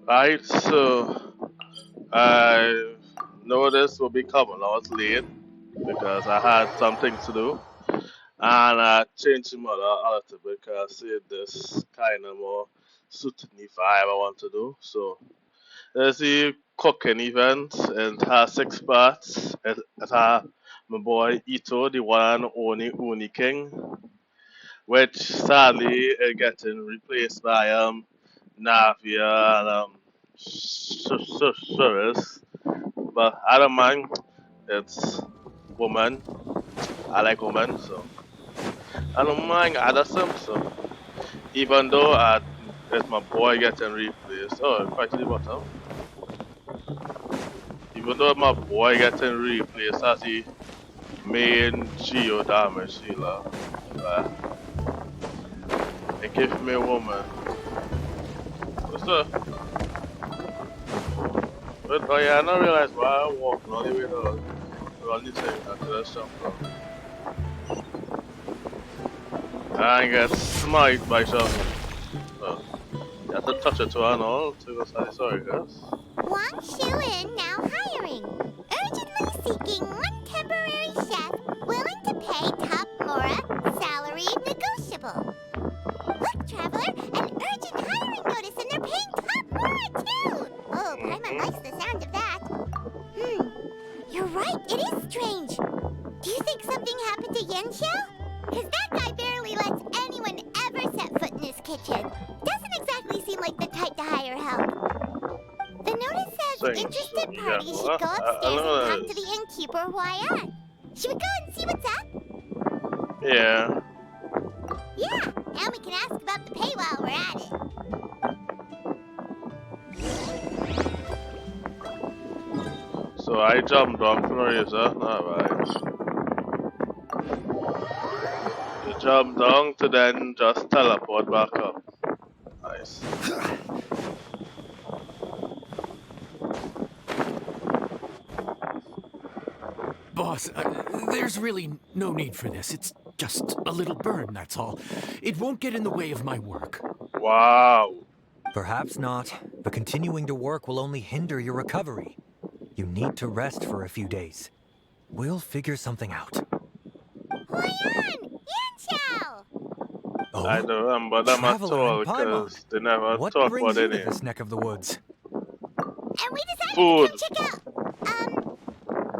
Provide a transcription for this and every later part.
Right, so I know this will be coming out late because I had something to do. And I changed him out a little bit because I said this kind of more suited me vibe I want to do. So there's the cooking event and it has 6 parts. It has my boy Ito, the one and only Uni King, which sadly is getting replaced by Navia and Suris. But I don't mind. It's woman. I like women, so I don't mind Addison. So even though it's my boy getting replaced, oh, quite to the bottom. Even though my boy getting replaced as the main geo damage healer, uh, it gives me a woman. What's up? But oh yeah, I don't realize why I'm walking all the way down. All the thing after that jump from. I get smite by something. Oh, you have to touch it to and all to go sorry guys. Wang Shu-in now hiring. Urgently seeking one temporary chef willing to pay top Mora, salary negotiable. Look, Traveler, an urgent hiring notice and they're paying top Mora too! Oh, Paimon likes the sound of that. You're right, it is strange. Do you think something happened to Yanxiao? Because that guy barely lets anyone ever set foot in his kitchen. Doesn't exactly seem like the type to hire help. The notice says interested parties should go upstairs and talk to the innkeeper Huayan. Should we go and see what's up? Yeah. Yeah, and we can ask about the pay while we're at it. So I jumped down for no reason. Alright. You jump down to then just teleport back up. Nice. Boss, there's really no need for this. It's just a little burn, that's all. It won't get in the way of my work. Wow. Perhaps not, but continuing to work will only hinder your recovery. You need to rest for a few days. We'll figure something out. Huayan! Yanxiao! Oh, I don't remember them at Traveler all and Paimon. because they never What talk brings about you to any this neck of the woods? And we decided food. to come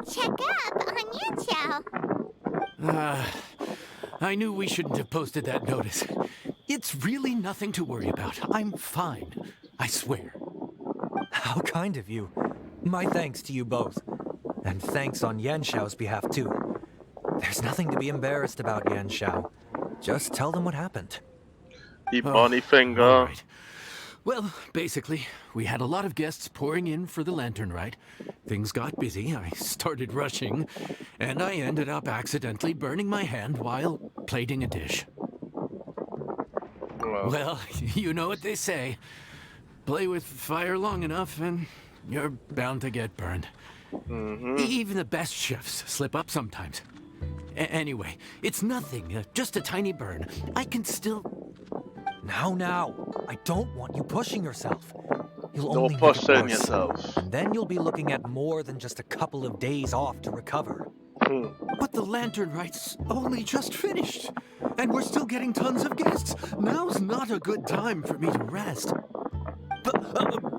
check up on Yanxiao. I knew we shouldn't have posted that notice. It's really nothing to worry about. I'm fine. I swear. How kind of you. My thanks to you both. And thanks on Yanxiao's behalf, too. There's nothing to be embarrassed about, Yanxiao. Just tell them what happened. The bunny finger. All right. Well, basically, we had a lot of guests pouring in for the lantern rite. Things got busy, I started rushing, and I ended up accidentally burning my hand while plating a dish. Well, you know what they say. Play with fire long enough and you're bound to get burned. Even the best chefs slip up sometimes. Anyway, it's nothing, just a tiny burn. I can still... Now. I don't want you pushing yourself. You'll Don't only make push it in worse. yourself. And then you'll be looking at more than just a couple of days off to recover. But the lantern rite's only just finished. And we're still getting tons of guests. Now's not a good time for me to rest.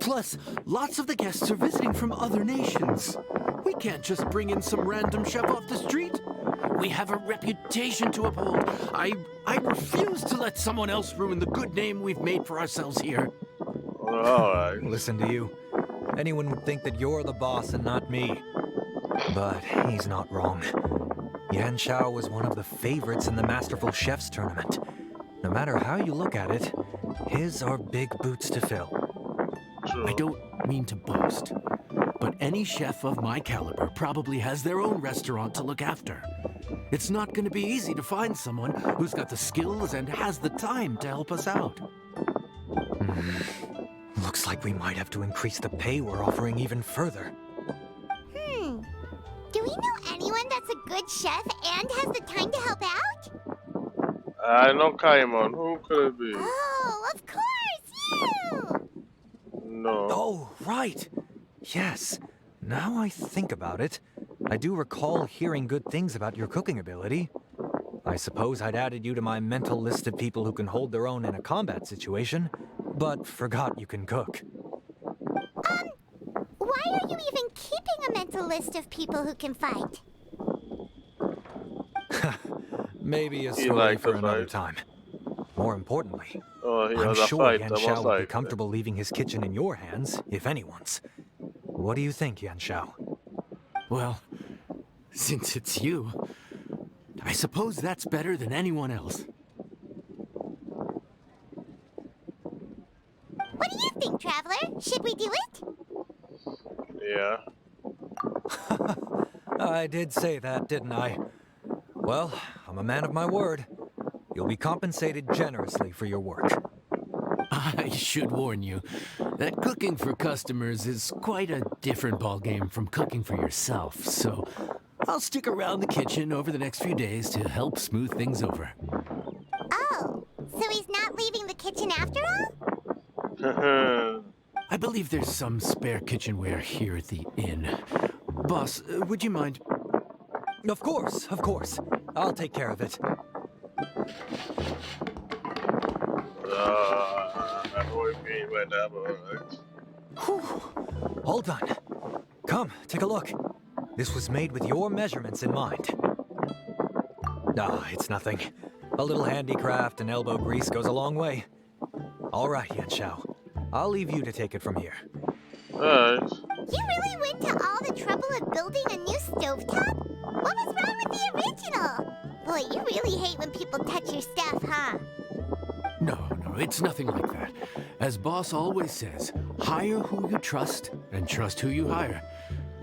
Plus, lots of the guests are visiting from other nations. We can't just bring in some random chef off the street. We have a reputation to uphold. I refuse to let someone else ruin the good name we've made for ourselves here. Alright. Listen to you. Anyone would think that you're the boss and not me. But he's not wrong. Yanxiao was one of the favorites in the Masterful Chefs tournament. No matter how you look at it, his are big boots to fill. True. I don't mean to boast, but any chef of my caliber probably has their own restaurant to look after. It's not going to be easy to find someone who's got the skills and has the time to help us out. Looks like we might have to increase the pay we're offering even further. Do we know anyone that's a good chef and has the time to help out? I know Kaimon. Who could it be? Oh, of course, you! No. Oh, right. Yes. Now I think about it, I do recall hearing good things about your cooking ability. I suppose I'd added you to my mental list of people who can hold their own in a combat situation, but forgot you can cook. Why are you even keeping a mental list of people who can fight? Maybe a He story liked for to another fight. time. More importantly, Oh, he I'm was a sure fight. Yan That Xiao was would be like. comfortable leaving his kitchen in your hands, if anyone's. What do you think, Yan Xiao? Well, since it's you, I suppose that's better than anyone else. What do you think, Traveler? Should we do it? Yeah. I did say that, didn't I? Well, I'm a man of my word. You'll be compensated generously for your work. I should warn you that cooking for customers is quite a different ballgame from cooking for yourself, so I'll stick around the kitchen over the next few days to help smooth things over. Oh, so he's not leaving the kitchen after all? I believe there's some spare kitchenware here at the inn. Boss, would you mind? Of course, of course. I'll take care of it. I know what you mean by that, but alright. Whew. All done. Come, take a look. This was made with your measurements in mind. Ah, it's nothing. A little handicraft and elbow grease goes a long way. All right, Yan Xiao. I'll leave you to take it from here. Alright. You really went to all the trouble of building a new stovetop? What was wrong with the original? Boy, you really hate when people touch your stuff, huh? No, it's nothing like that. As Boss always says, hire who you trust and trust who you hire.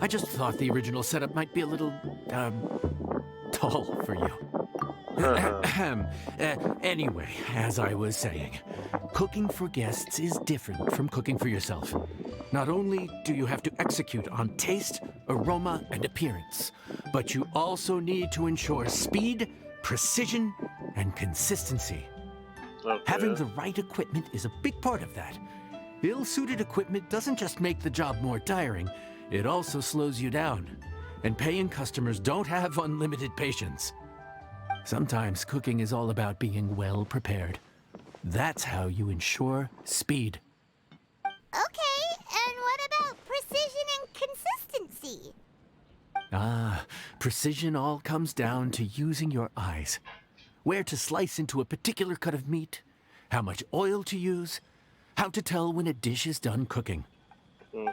I just thought the original setup might be a little, tall for you. Anyway, as I was saying, cooking for guests is different from cooking for yourself. Not only do you have to execute on taste, aroma, and appearance, but you also need to ensure speed, precision, and consistency. Okay. Having the right equipment is a big part of that. Ill-suited equipment doesn't just make the job more tiring, it also slows you down. And paying customers don't have unlimited patience. Sometimes cooking is all about being well prepared. That's how you ensure speed. Okay, and what about precision and consistency? Precision all comes down to using your eyes. Where to slice into a particular cut of meat, how much oil to use, how to tell when a dish is done cooking.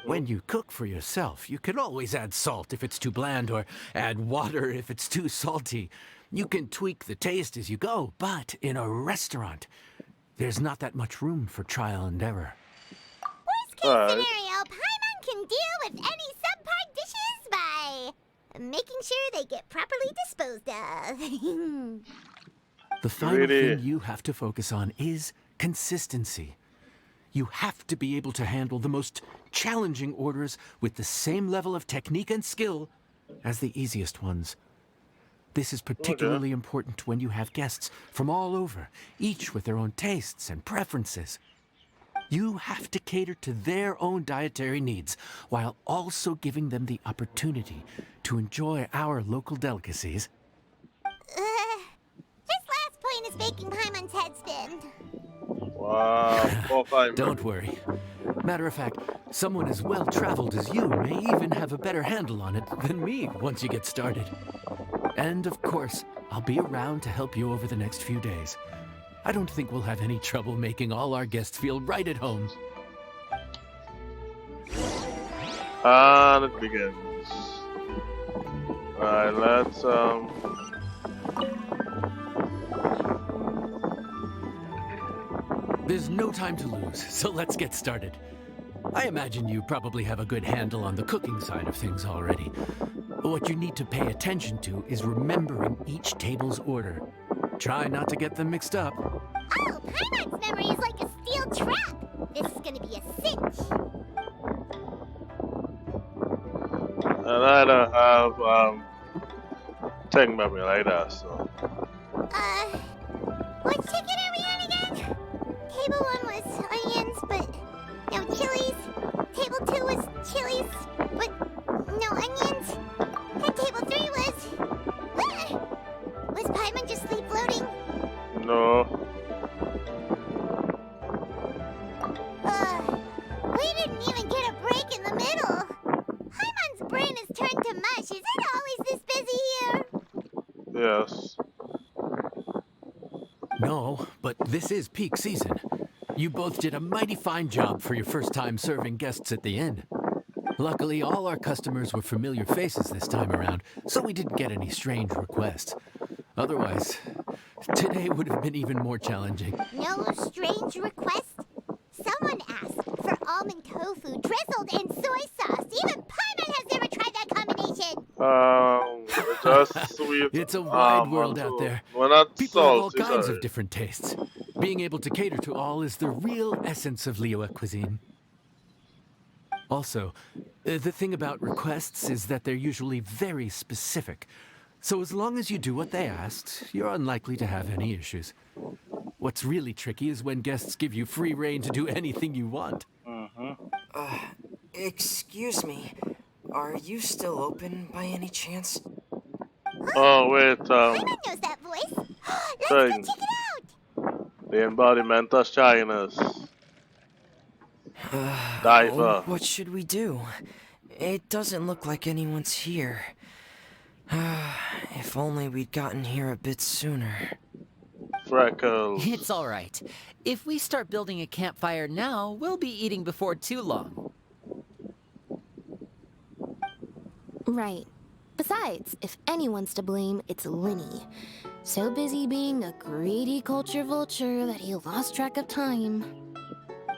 When you cook for yourself, you can always add salt if it's too bland or add water if it's too salty. You can tweak the taste as you go, but in a restaurant, there's not that much room for trial and error. Worst case scenario, Paimon can deal with any subpar dishes by making sure they get properly disposed of. The final Really? thing you have to focus on is consistency. You have to be able to handle the most challenging orders with the same level of technique and skill as the easiest ones. This is particularly important when you have guests from all over, each with their own tastes and preferences. You have to cater to their own dietary needs while also giving them the opportunity to enjoy our local delicacies. This last point is making Paimon's head spin. Wow. 4-5. Don't worry. Matter of fact, someone as well-traveled as you may even have a better handle on it than me once you get started. And of course, I'll be around to help you over the next few days. I don't think we'll have any trouble making all our guests feel right at home. And it begins. Alright, let's There's no time to lose, so let's get started. I imagine you probably have a good handle on the cooking side of things already. What you need to pay attention to is remembering each table's order. Try not to get them mixed up. Oh, Paimon's memory is like a steel trap. This is gonna be a cinch. and I don't have tech memory like that, so What chicken are we on again? Table 1 was onions, but no chilies. Table This is peak season. You both did a mighty fine job for your first time serving guests at the inn. Luckily, all our customers were familiar faces this time around, so we didn't get any strange requests. Otherwise, today would have been even more challenging. No strange request? Someone asked for almond tofu drizzled in soy sauce. Even Paimon has never tried that combination. Just sweet. It's a wide world out there. We're not People have all salty, kinds sorry. of different tastes. Being able to cater to all is the real essence of Liyue cuisine. Also, the thing about requests is that they're usually very specific. So as long as you do what they asked, you're unlikely to have any issues. What's really tricky is when guests give you free rein to do anything you want. Excuse me. Are you still open by any chance? Oh, wait, Paimon knows that voice. Let's thing. go check it out. The embodiment of shyness. Diver. What should we do? It doesn't look like anyone's here. If only we'd gotten here a bit sooner. Freckles. It's all right. If we start building a campfire now, we'll be eating before too long. Right. Besides, if anyone's to blame, it's Linny. So busy being a greedy culture vulture that he lost track of time.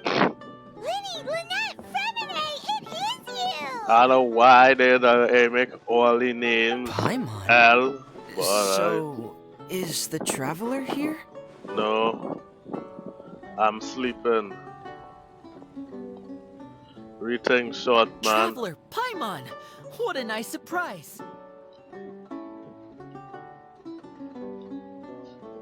Linny, Lynette, Fremere, it is you! I don't know why they don't make all the names Paimon? L, but So, is the traveler here? no. I'm sleeping. Everything short, man. Traveler, Paimon! What a nice surprise!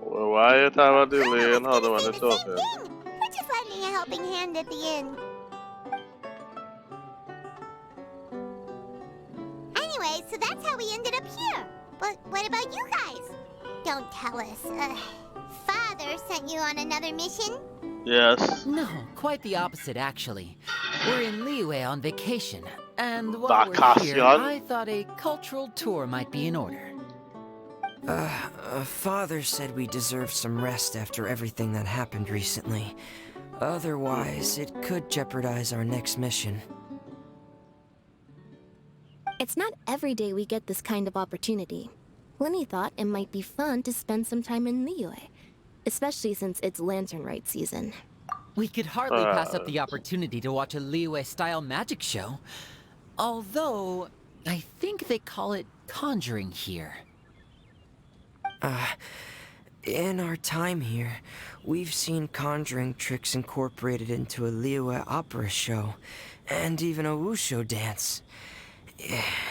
Well, why you have a delay and how the I one was is gonna say talking? the same thing. We're just lending a helping hand at the inn. Anyway, so that's how we ended up here. But what about you guys? Don't tell us. Father sent you on another mission? Yes. No, quite the opposite, actually. We're in Liyue on vacation, and while we're here, Vacation? I thought a cultural tour might be in order. Father said we deserve some rest after everything that happened recently. Otherwise, it could jeopardize our next mission. It's not every day we get this kind of opportunity. Linny thought it might be fun to spend some time in Liyue, especially since it's Lantern Rite season. We could hardly pass up the opportunity to watch a Liyue-style magic show. Although, I think they call it conjuring here. In our time here, we've seen conjuring tricks incorporated into a Liyue opera show, and even a wushu dance.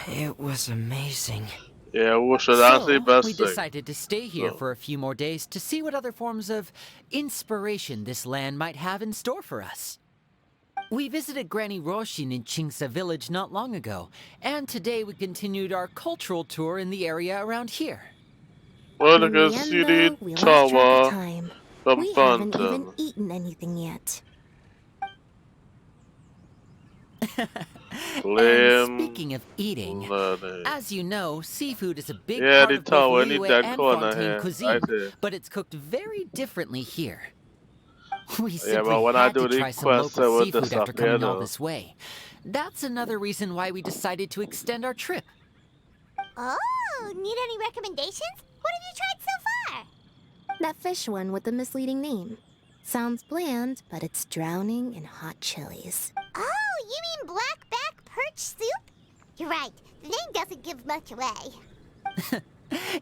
It was amazing. Yeah, we should ask the best we thing. decided to stay here So. for a few more days to see what other forms of inspiration this land might have in store for us. We visited Granny Roshin in Chingsa village not long ago, and today we continued our cultural tour in the area around here. Well, In look the at end, see though, the we lost track of tower. time. Some We haven't even fountain. eaten anything yet. And Flame. speaking of eating, Bloody. as you know, seafood is a big Yeah, part the of tower, both need Liyue that and corner Fontaine here, cuisine, right there. but it's cooked very differently here. We Yeah, simply but when I had do to the try some quest, I local will seafood after disappear, coming all though. this way. That's another reason why we decided to extend our trip. Oh, need any recommendations? What have you tried so far? That fish one with the misleading name. Sounds bland, but it's drowning in hot chilies. Oh, you mean blackback perch soup? You're right. The name doesn't give much away.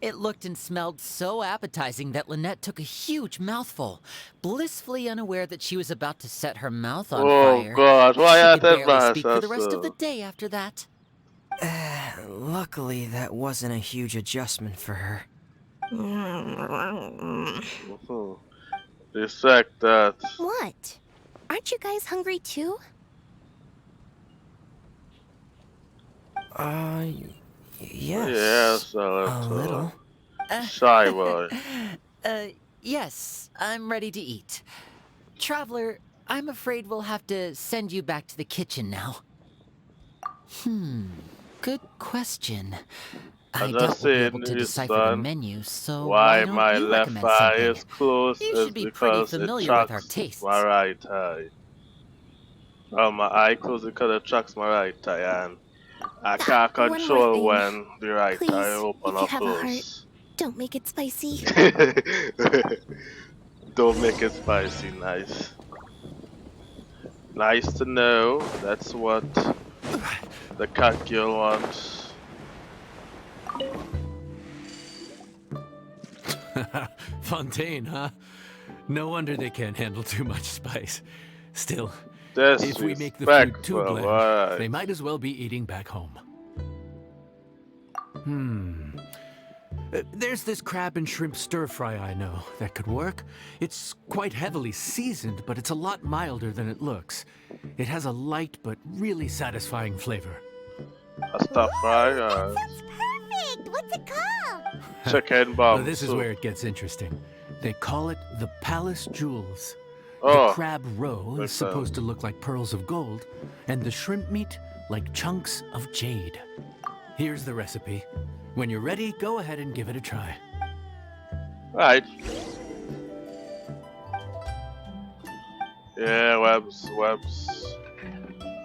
It looked and smelled so appetizing that Lynette took a huge mouthful, blissfully unaware that she was about to set her mouth on Oh fire. God, why She I could did barely speak for the myself rest of the so? day after that. Luckily, that wasn't a huge adjustment for her. Dissect that. What? Aren't you guys hungry too? Yes. Yes, A little. Shy boy. Yes, I'm ready to eat. Traveler, I'm afraid we'll have to send you back to the kitchen now. Good question. I I just doubt we'll be saying able to this decipher the one. menu, so why Why don't my you left recommend eye something? is closed You is should be pretty because it familiar with our tracks my tastes. right eye. Oh, my eye closed because it tracks my right eye, and I can't One more control thing. when the right eye Please, open if you or have a heart, close. don't make it spicy. Don't make it spicy, nice. Nice to know. That's what the cat girl wants. Fontaine, huh? No wonder they can't handle too much spice. Still, if we make the food too Disrespectful, bland, alright. they might as well be eating back home. There's this crab and shrimp stir fry I know that could work. It's quite heavily seasoned, but it's a lot milder than it looks. It has a light but really satisfying flavor. A stir fry, That sounds perfect! What's it called? chicken Well, bomb this is soup. where it gets interesting. They call it the Palace Jewels. The Oh, crab roe is makes supposed to look like pearls of gold, and the shrimp meat like chunks of jade. Here's the recipe. When you're ready, go ahead and give it a try. right. Yeah, webs.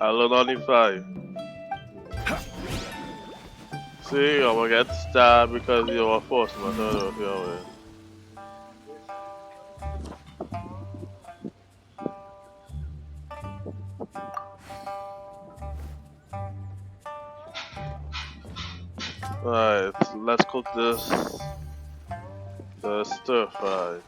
I learn only 5. See, I'm gonna get stabbed because you were forced, man. No, no, your way. Alright, let's cook this. The stir fry.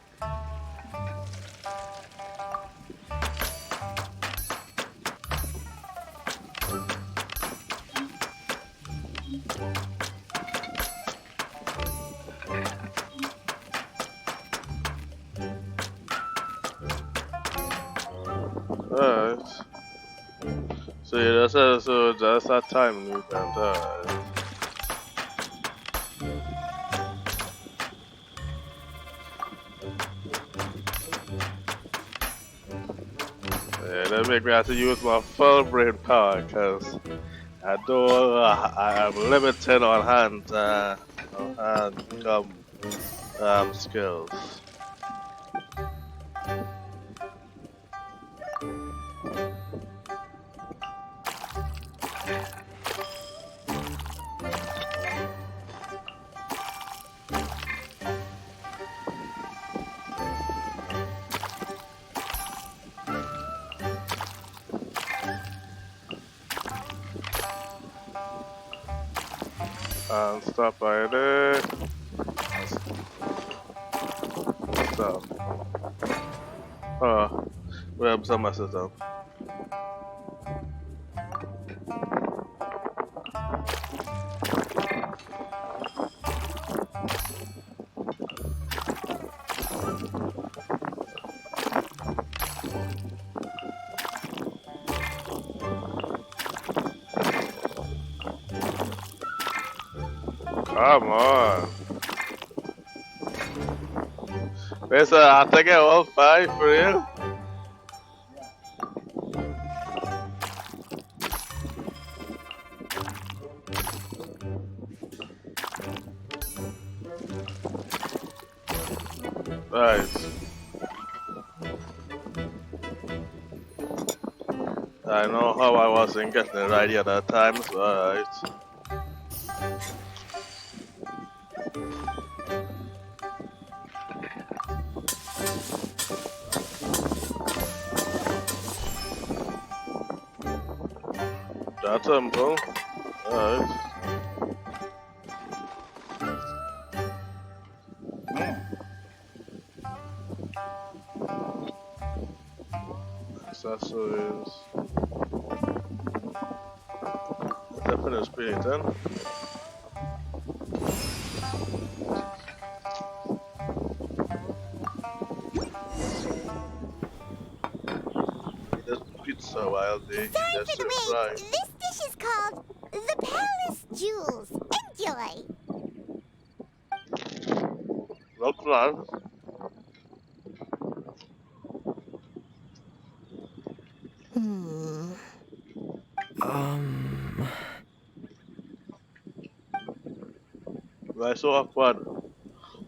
Alright. So yeah, that's that time movement. Alright. Yeah, that make me have to use my full brain power because I don't. I'm limited on skills. And stop by there. Stop. Oh, where some my system. Come on. Wait, so I think I all 5 for real? Right. I know how I wasn't getting it right the other times, alright. That's simple. Alright. Accessories. The finished painting. This pizza while they eat Sorry that for the stir wait. fry. This dish is called the Palace Jewels. Enjoy! Looks nice. Hmm. Why so awkward?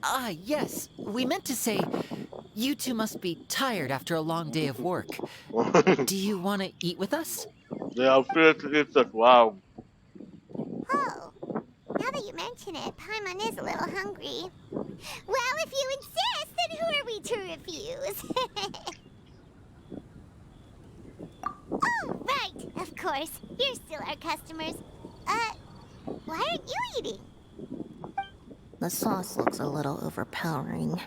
Ah, yes. We meant to say, you two must be tired after a long day of work. Do you want to eat with us? Yeah, I'm feeling to eat that. Wow. Oh, now that you mention it, Paimon is a little hungry. Well, if you insist, then who are we to refuse? Oh, right, of course. You're still our customers. Why aren't you eating? The sauce looks a little overpowering.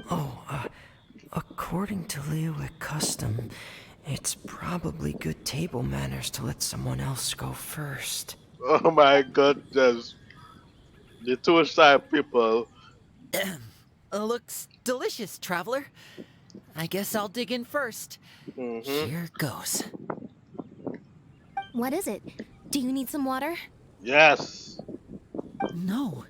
Oh, according to Liyue custom, it's probably good table manners to let someone else go first. Oh my goodness. The two shy people. Looks delicious, traveler. I guess I'll dig in first. Here goes. What is it? Do you need some water? Yes. No,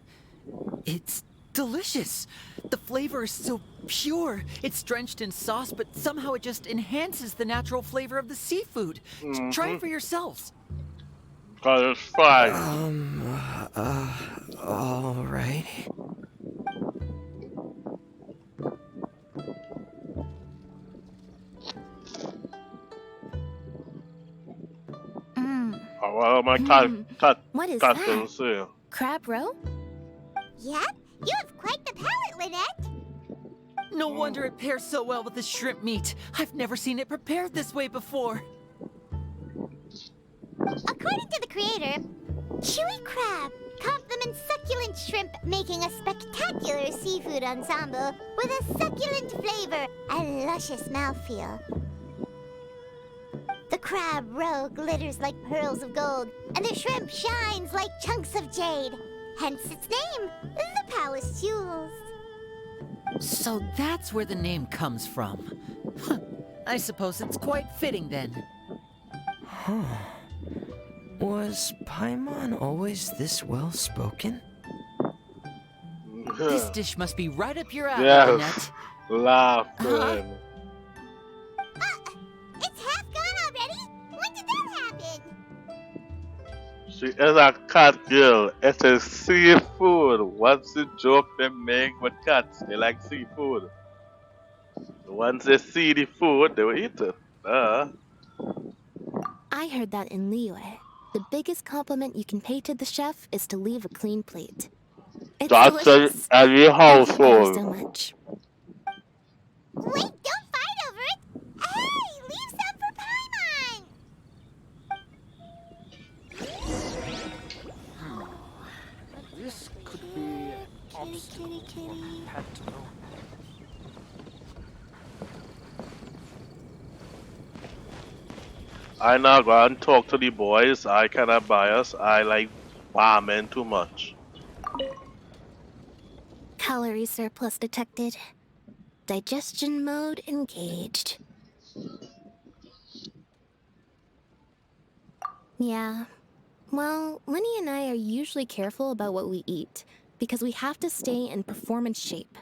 it's delicious. The flavor is so pure. It's drenched in sauce, but somehow it just enhances the natural flavor of the seafood. Try it for yourselves. Cause it's fried. All right. Mmm. Well, my cat What is cat that? can see. Crab roe? Yep, you have quite the palate, Lynette. No wonder it pairs so well with the shrimp meat. I've never seen it prepared this way before. According to the creator, chewy crab complements succulent shrimp, making a spectacular seafood ensemble with a succulent flavor and luscious mouthfeel. The crab roe glitters like pearls of gold, and the shrimp shines like chunks of jade. Hence its name, the Palace Jewels. So that's where the name comes from. Huh. I suppose it's quite fitting then. Huh. Was Paimon always this well spoken? This dish must be right up your alley, Yes. Lynette. Laughing. It's half gone already? When did that happen? She is a cat girl. It is seafood. What's the joke they make with cats? They like seafood. Once they see the food, they will eat it. I heard that in Liyue. The biggest compliment you can pay to the chef is to leave a clean plate. It's That's delicious. every Thank you ever household. so much. Wait, don't fight over it! Hey, leave some for Paimon! This could be Kitty. pet. I now go and talk to the boys. I cannot bias. I like ramen too much. Calorie surplus detected. Digestion mode engaged. Yeah. Well, Lenny and I are usually careful about what we eat because we have to stay in performance shape.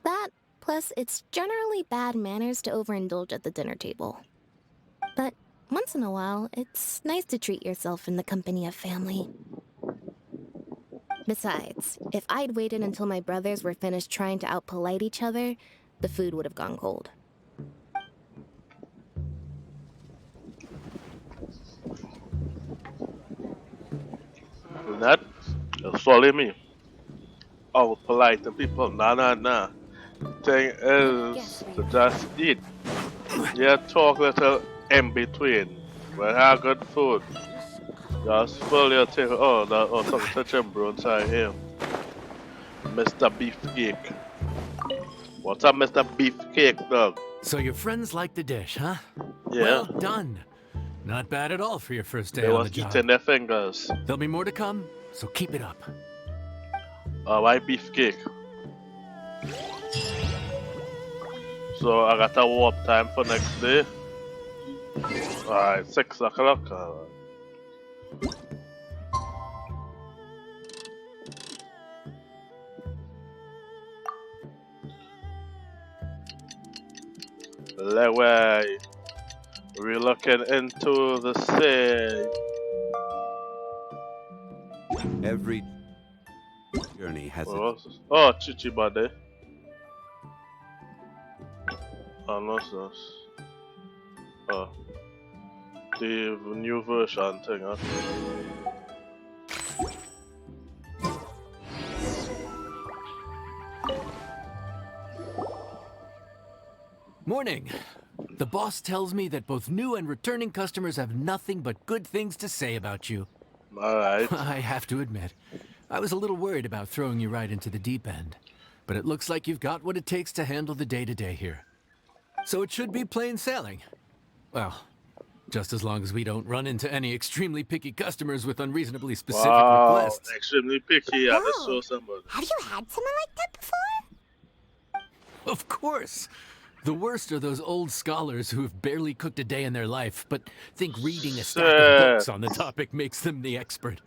That, plus it's generally bad manners to overindulge at the dinner table. But once in a while, it's nice to treat yourself in the company of family. Besides, if I'd waited until my brothers were finished trying to out-polite each other, the food would have gone cold. That is follow me. Oh, polite to people. Nah. Thing is to just eat. Yeah, talk little in between. When have good food. Just fill your take. Something touch him, bro, inside here. Mr. Beefcake. What's up, Mr. Beefcake, dog? So your friends like the dish, huh? Yeah. Well done. Not bad at all for your first day They on was the job. eating their fingers. There'll be more to come, so keep it up. Why beefcake? So I got a warp time for next day. Alright, 6 o'clock. Leeway. We're looking into the sea. Every Journey has What was this? Oh, Chichi Bade. Oh, no, sense. Oh. The new version thing, huh? Morning. The boss tells me that both new and returning customers have nothing but good things to say about you. Alright. I have to admit, I was a little worried about throwing you right into the deep end. But it looks like you've got what it takes to handle the day-to-day here. So it should be plain sailing. Well, just as long as we don't run into any extremely picky customers with unreasonably specific requests. Extremely picky at the show somebody. Have you had someone like that before? Of course. The worst are those old scholars who have barely cooked a day in their life, but think reading a stack of books on the topic makes them the expert.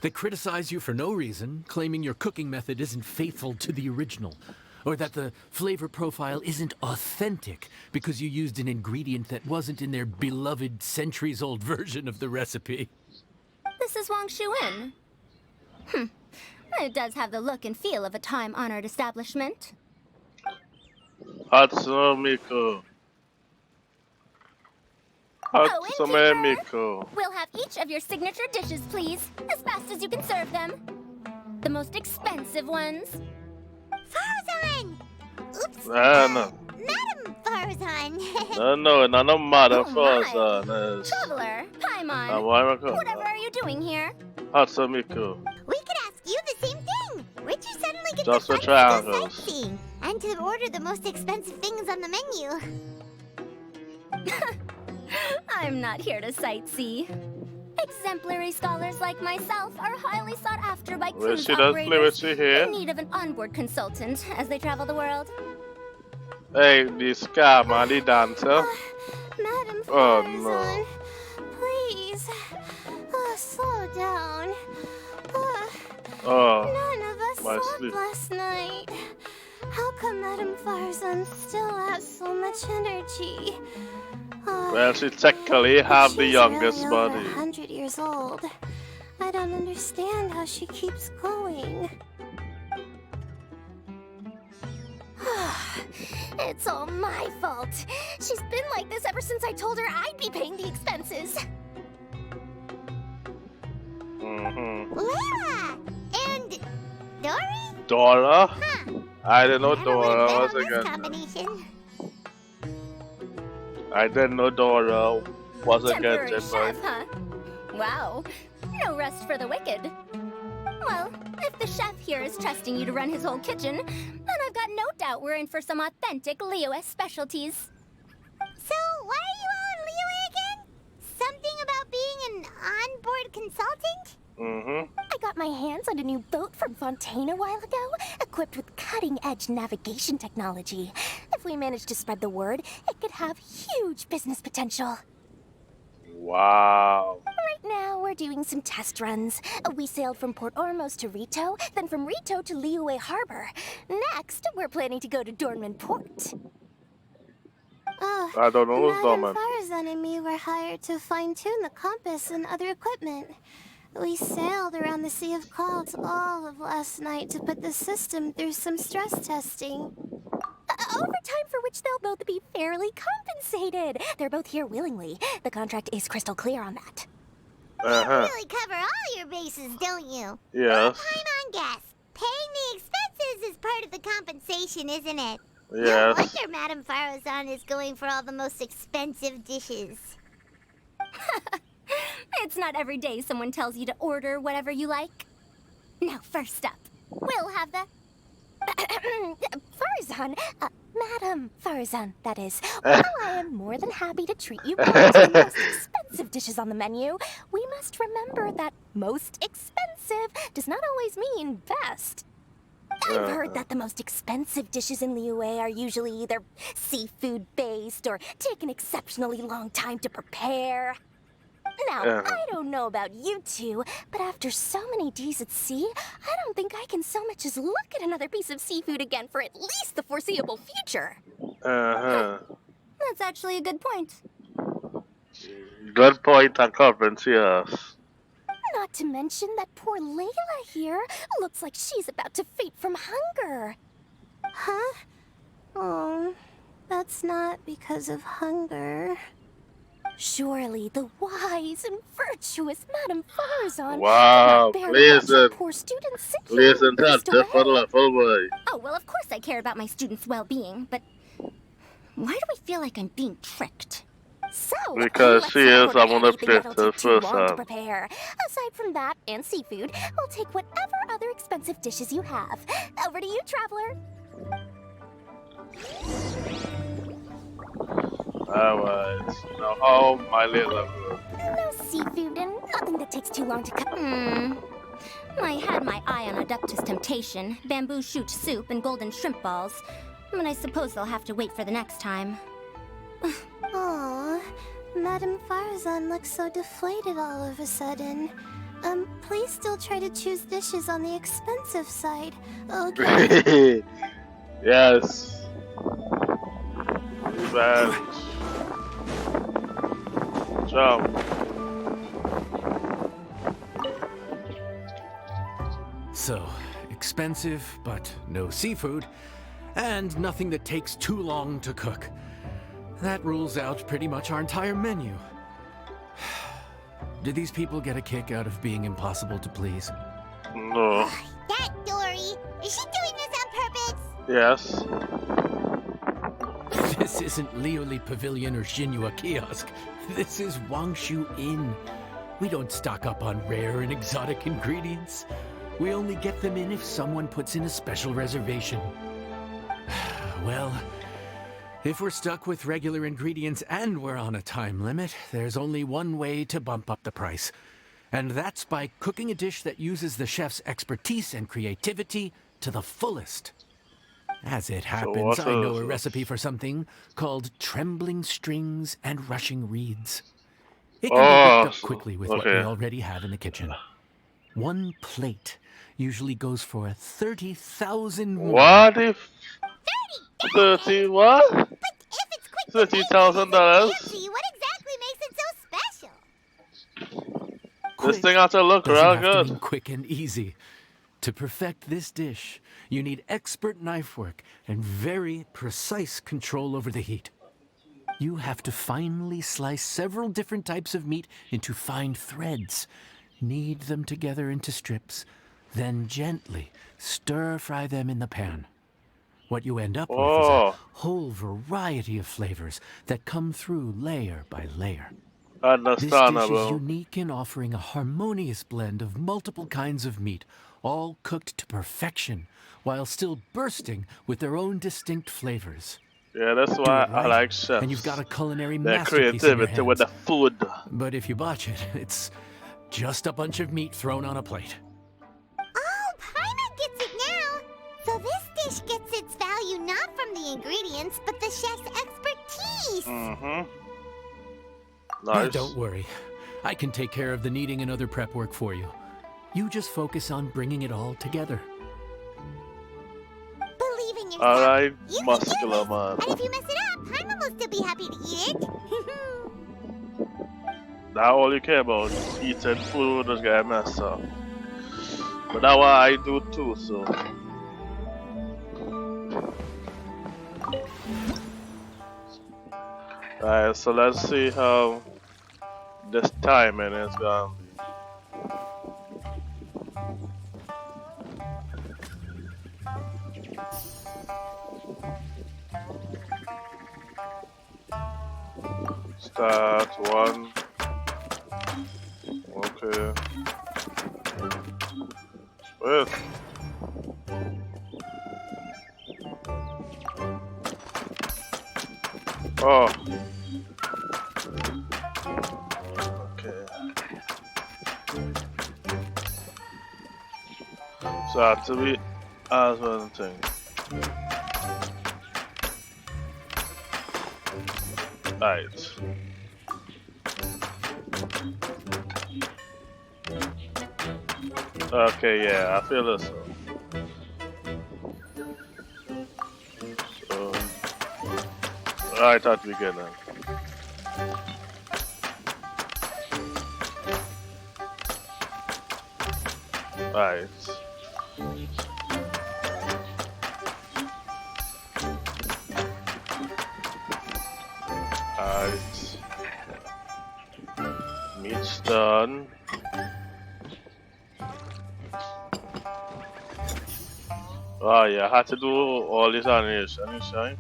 They criticize you for no reason, claiming your cooking method isn't faithful to the original, or that the flavor profile isn't authentic because you used an ingredient that wasn't in their beloved centuries-old version of the recipe. This is Wang Shuin. It does have the look and feel of a time-honored establishment. Hatsumiko. Hatsumiko. We'll have each of your signature dishes, please, as fast as you can serve them. The most expensive ones. Farzan! Oops. No. Madam Farzan. No, Madam Oh my. Farzan. Traveler, Paimon, whatever are you doing here? Hatsumiko. We could ask you the same thing. Where'd you suddenly get Just the for funds to go triangles. sightseeing? And to order the most expensive things on the menu. I'm not here to sightsee. Exemplary scholars like myself are highly sought after by Well, cruise she does play with operators she here. in need of an onboard consultant as they travel the world. Hey, the scammer, the dancer. Madam Oh, Farzan, please. Slow down. Oh, None of us my slept sleep. last night. How come Madam Farzan still has so much energy? Well, she technically have the She's youngest really over body. 100 years old. I don't understand how she keeps going. It's all my fault. She's been like this ever since I told her I'd be paying the expenses. Layla! And Dory? Dora? Huh. I didn't know I don't Dora really was bet on this against. combination. I didn't know Dora was Temporary against it, chef, but huh? Wow. No rest for the wicked. Well, if the chef here is trusting you to run his whole kitchen, then I've got no doubt we're in for some authentic Liyue specialties. So, why are you all in Liyue again? Something about being an onboard consultant? I got my hands on a new boat from Fontaine a while ago, equipped with cutting-edge navigation technology. If we manage to spread the word, it could have huge business potential. wow. Right now, we're doing some test runs. We sailed from Port Ormos to Rito, then from Rito to Liyue Harbor. Next, we're planning to go to Dornman Port. I don't know who's Madam Dorman. Farzan and me were hired to fine-tune the compass and other equipment. We sailed around the Sea of Clouds all of last night to put the system through some stress testing. Overtime for which they'll both be fairly compensated. They're both here willingly. The contract is crystal clear on that. You really cover all your bases, don't you? Yes. Paimon guess. Paying the expenses is part of the compensation, isn't it? No Yes. wonder Madame Farazan is going for all the most expensive dishes. It's not every day someone tells you to order whatever you like. Now, first up, we'll have the... Farzan, Madam Farzan, that is. While I am more than happy to treat you both to the most expensive dishes on the menu, we must remember that most expensive does not always mean best. I've heard that the most expensive dishes in Liyue are usually either seafood-based or take an exceptionally long time to prepare. Now, I don't know about you two, but after so many days at sea, I don't think I can so much as look at another piece of seafood again for at least the foreseeable future. That's actually a good point. Good point and conference, yes. Not Not to mention that poor Layla here looks like she's about to faint from hunger. Huh? Oh, that's not because of hunger. Surely the wise and virtuous Madame Farazan Wow, could not bear to watch her listen. poor students sit here Listen, and waste away. full boy. Oh, well, of course I care about my students' well-being, but why do I feel like I'm being tricked? So, Because let's she not is order one of anything that'll the take too long to person. prepare. Aside from that and seafood, we'll take whatever other expensive dishes you have. Over to you, traveler. Alright, now how my little girl. No seafood and nothing that takes too long to cook. I had my eye on Adeptus Temptation, bamboo shoot soup, and golden shrimp balls. But I suppose they'll have to wait for the next time. Aww, Madame Farazan looks so deflated all of a sudden. Please still try to choose dishes on the expensive side, okay? Yes. Revenge. Jump. So, expensive, but no seafood, and nothing that takes too long to cook. That rules out pretty much our entire menu. Do these people get a kick out of being impossible to please? No. That Dory! Is she doing this on purpose? Yes. This isn't Lioli Pavilion or Xinhua Kiosk. This is Wangshu Inn. We don't stock up on rare and exotic ingredients. We only get them in if someone puts in a special reservation. Well, if we're stuck with regular ingredients and we're on a time limit, there's only one way to bump up the price. And that's by cooking a dish that uses the chef's expertise and creativity to the fullest. As it happens, I know a recipe for something called trembling strings and rushing reeds. It can be whipped up quickly with what we already have in the kitchen. One plate usually goes for 30,000 won. What if 30 what? But if it's quick $30,000? what exactly makes it so special? This thing has to look Doesn't real have to good. mean quick and easy. To perfect this dish, you need expert knife work and very precise control over the heat. You have to finely slice several different types of meat into fine threads, knead them together into strips, then gently stir-fry them in the pan. What you end up with is a whole variety of flavors that come through layer by layer. This dish is unique in offering a harmonious blend of multiple kinds of meat, all cooked to perfection, while still bursting with their own distinct flavors. Yeah, that's Do why it right, I like chefs. and you've got a culinary Their masterpiece in your creativity with hands. the food. But if you botch it, it's just a bunch of meat thrown on a plate. Oh, Paimon gets it now! So this dish gets its value not from the ingredients, but the chef's expertise! Mm-hmm. But Nice. don't worry. I can take care of the kneading and other prep work for you. You just focus on bringing it all together. Believe in yourself. Alright, You can do muscular this. man. And if you mess it up, Paimon will still be happy to eat it. That's all you care about. Eating food just get messed up. But that's what I do too, so. Alright, so let's see how this timing is gonna be. Start one. Okay. Wait. Oh. Okay. So I have to be as one thing. Right. Okay, yeah, I feel this one. So, right at the beginning. Right. Alright. Meat's done. Oh yeah, I had to do all this animation, you see?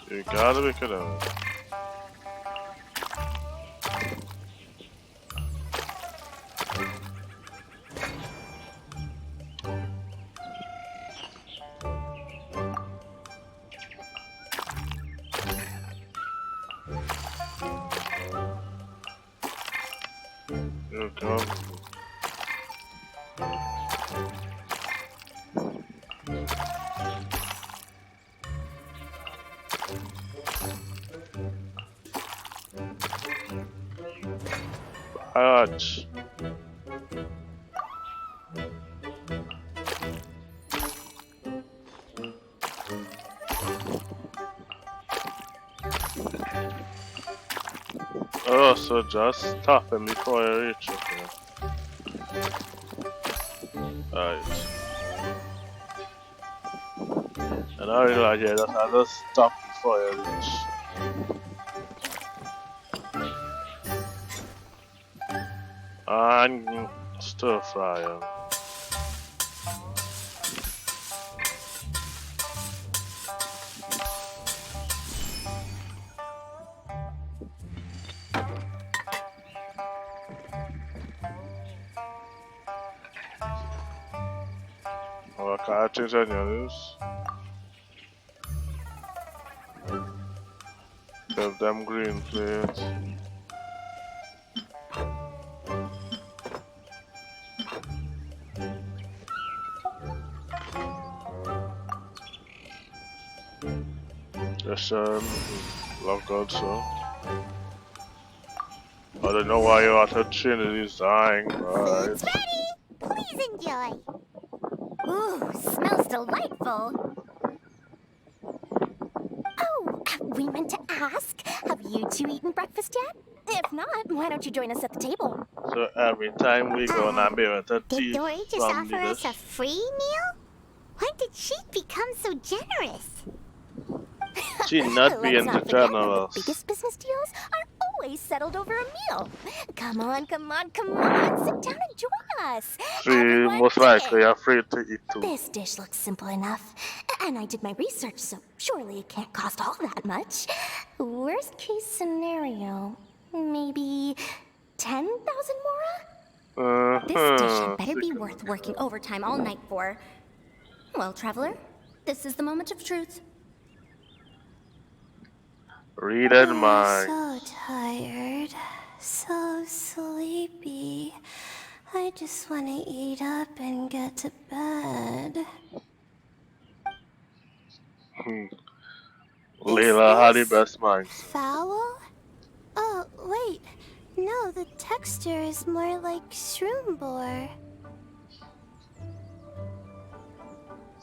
You gotta be kidding me. You gotta be. Ouch. Oh, so just stop him before I reach it. Alright. And I realize, yeah, that I just stop before I reach. And stir fry him. Oh, I can't change onions. Give them green plates. Yes, love God, so. I don't know why you are to Trinity's dying, right? Food's ready! Please enjoy! Ooh, smells delightful! Oh, we meant to ask, have you two eaten breakfast yet? If not, why don't you join us at the table? So every time we go and be able to Did teach Dory just from offer us a this. free meal? When did she become so generous? She not being Let's the not forget that generous. the biggest business deals are always settled over a meal. Come on, come on, come on. Sit down and join us. She Everyone most eat likely it. afraid to eat too. This dish looks simple enough. And I did my research, so surely it can't cost all that much. Worst case scenario, maybe 10,000 mora? This dish had better be worth working overtime all night for. Well, traveler, this is the moment of truth. Read and I'm mind. so tired, so sleepy. I just want to eat up and get to bed. Layla had the best minds. Foul? Oh, wait. No, the texture is more like shroom boar.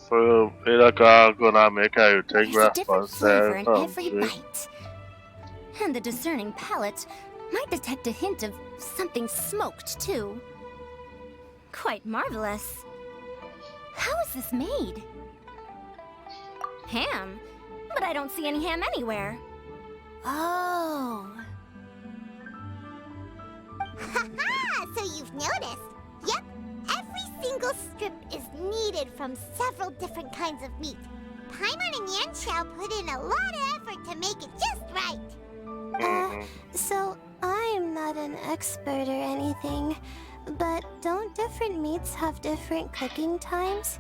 So Layla gonna make everything There's a different breakfast flavor there in from every sweet. bite. And the discerning palate might detect a hint of something smoked, too. Quite marvelous. How is this made? Ham? But I don't see any ham anywhere. Oh. Ha-ha! So you've noticed. Yep, every single strip is kneaded from several different kinds of meat. Paimon and Yanxiao put in a lot of effort to make it just right. So I'm not an expert or anything, but don't different meats have different cooking times?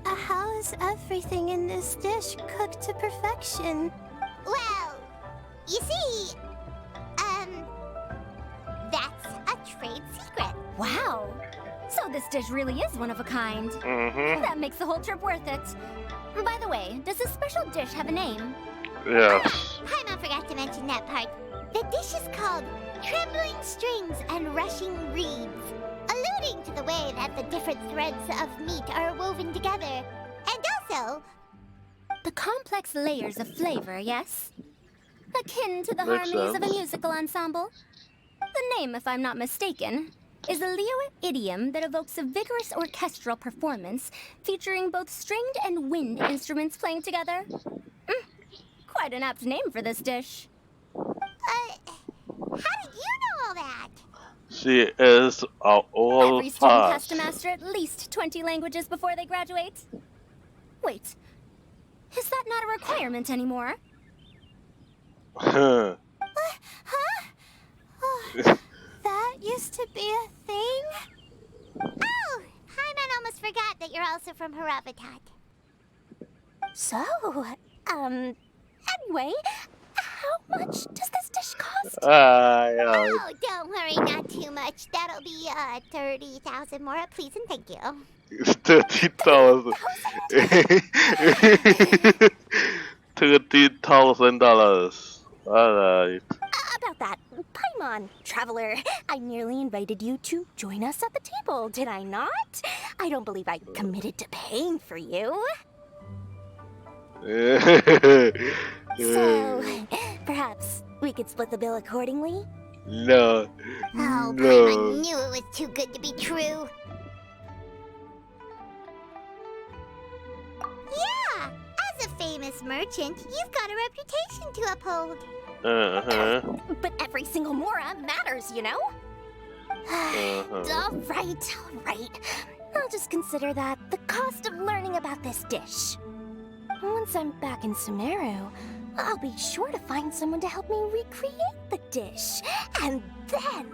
How is everything in this dish cooked to perfection? Well, you see, that's a trade secret. Wow. So this dish really is one of a kind. That makes the whole trip worth it. By the way, does this special dish have a name? Yes. Paimon forgot to mention that part. The dish is called Trembling Strings and Rushing Reeds, alluding to the way that the different threads of meat are woven together. And also, The complex layers of flavor, yes? Akin to the Makes harmonies of a sense. musical ensemble. The name, if I'm not mistaken, is a Liyue idiom that evokes a vigorous orchestral performance featuring both stringed and wind instruments playing together. Quite an apt name for this dish. How did you know all that? She is our old Every student has past. to master at least 20 languages before they graduate. Wait, is that not a requirement anymore? Huh? That used to be a thing? Oh, Paimon almost forgot that you're also from Haravatat. So, anyway, how much does this dish cost? Yeah. Oh, don't worry, not too much. That'll be, 30,000 more, please and thank you. It's 30,000. $30,000. Alright. About that, Paimon, traveler, I nearly invited you to join us at the table, did I not? I don't believe I committed to paying for you. So, perhaps we could split the bill accordingly? No. Oh, No. Paimon knew it was too good to be true. Yeah, as a famous merchant, you've got a reputation to uphold. But every single mora matters, you know? All right. I'll just consider that the cost of learning about this dish. Once I'm back in Sumeru, I'll be sure to find someone to help me recreate the dish. And then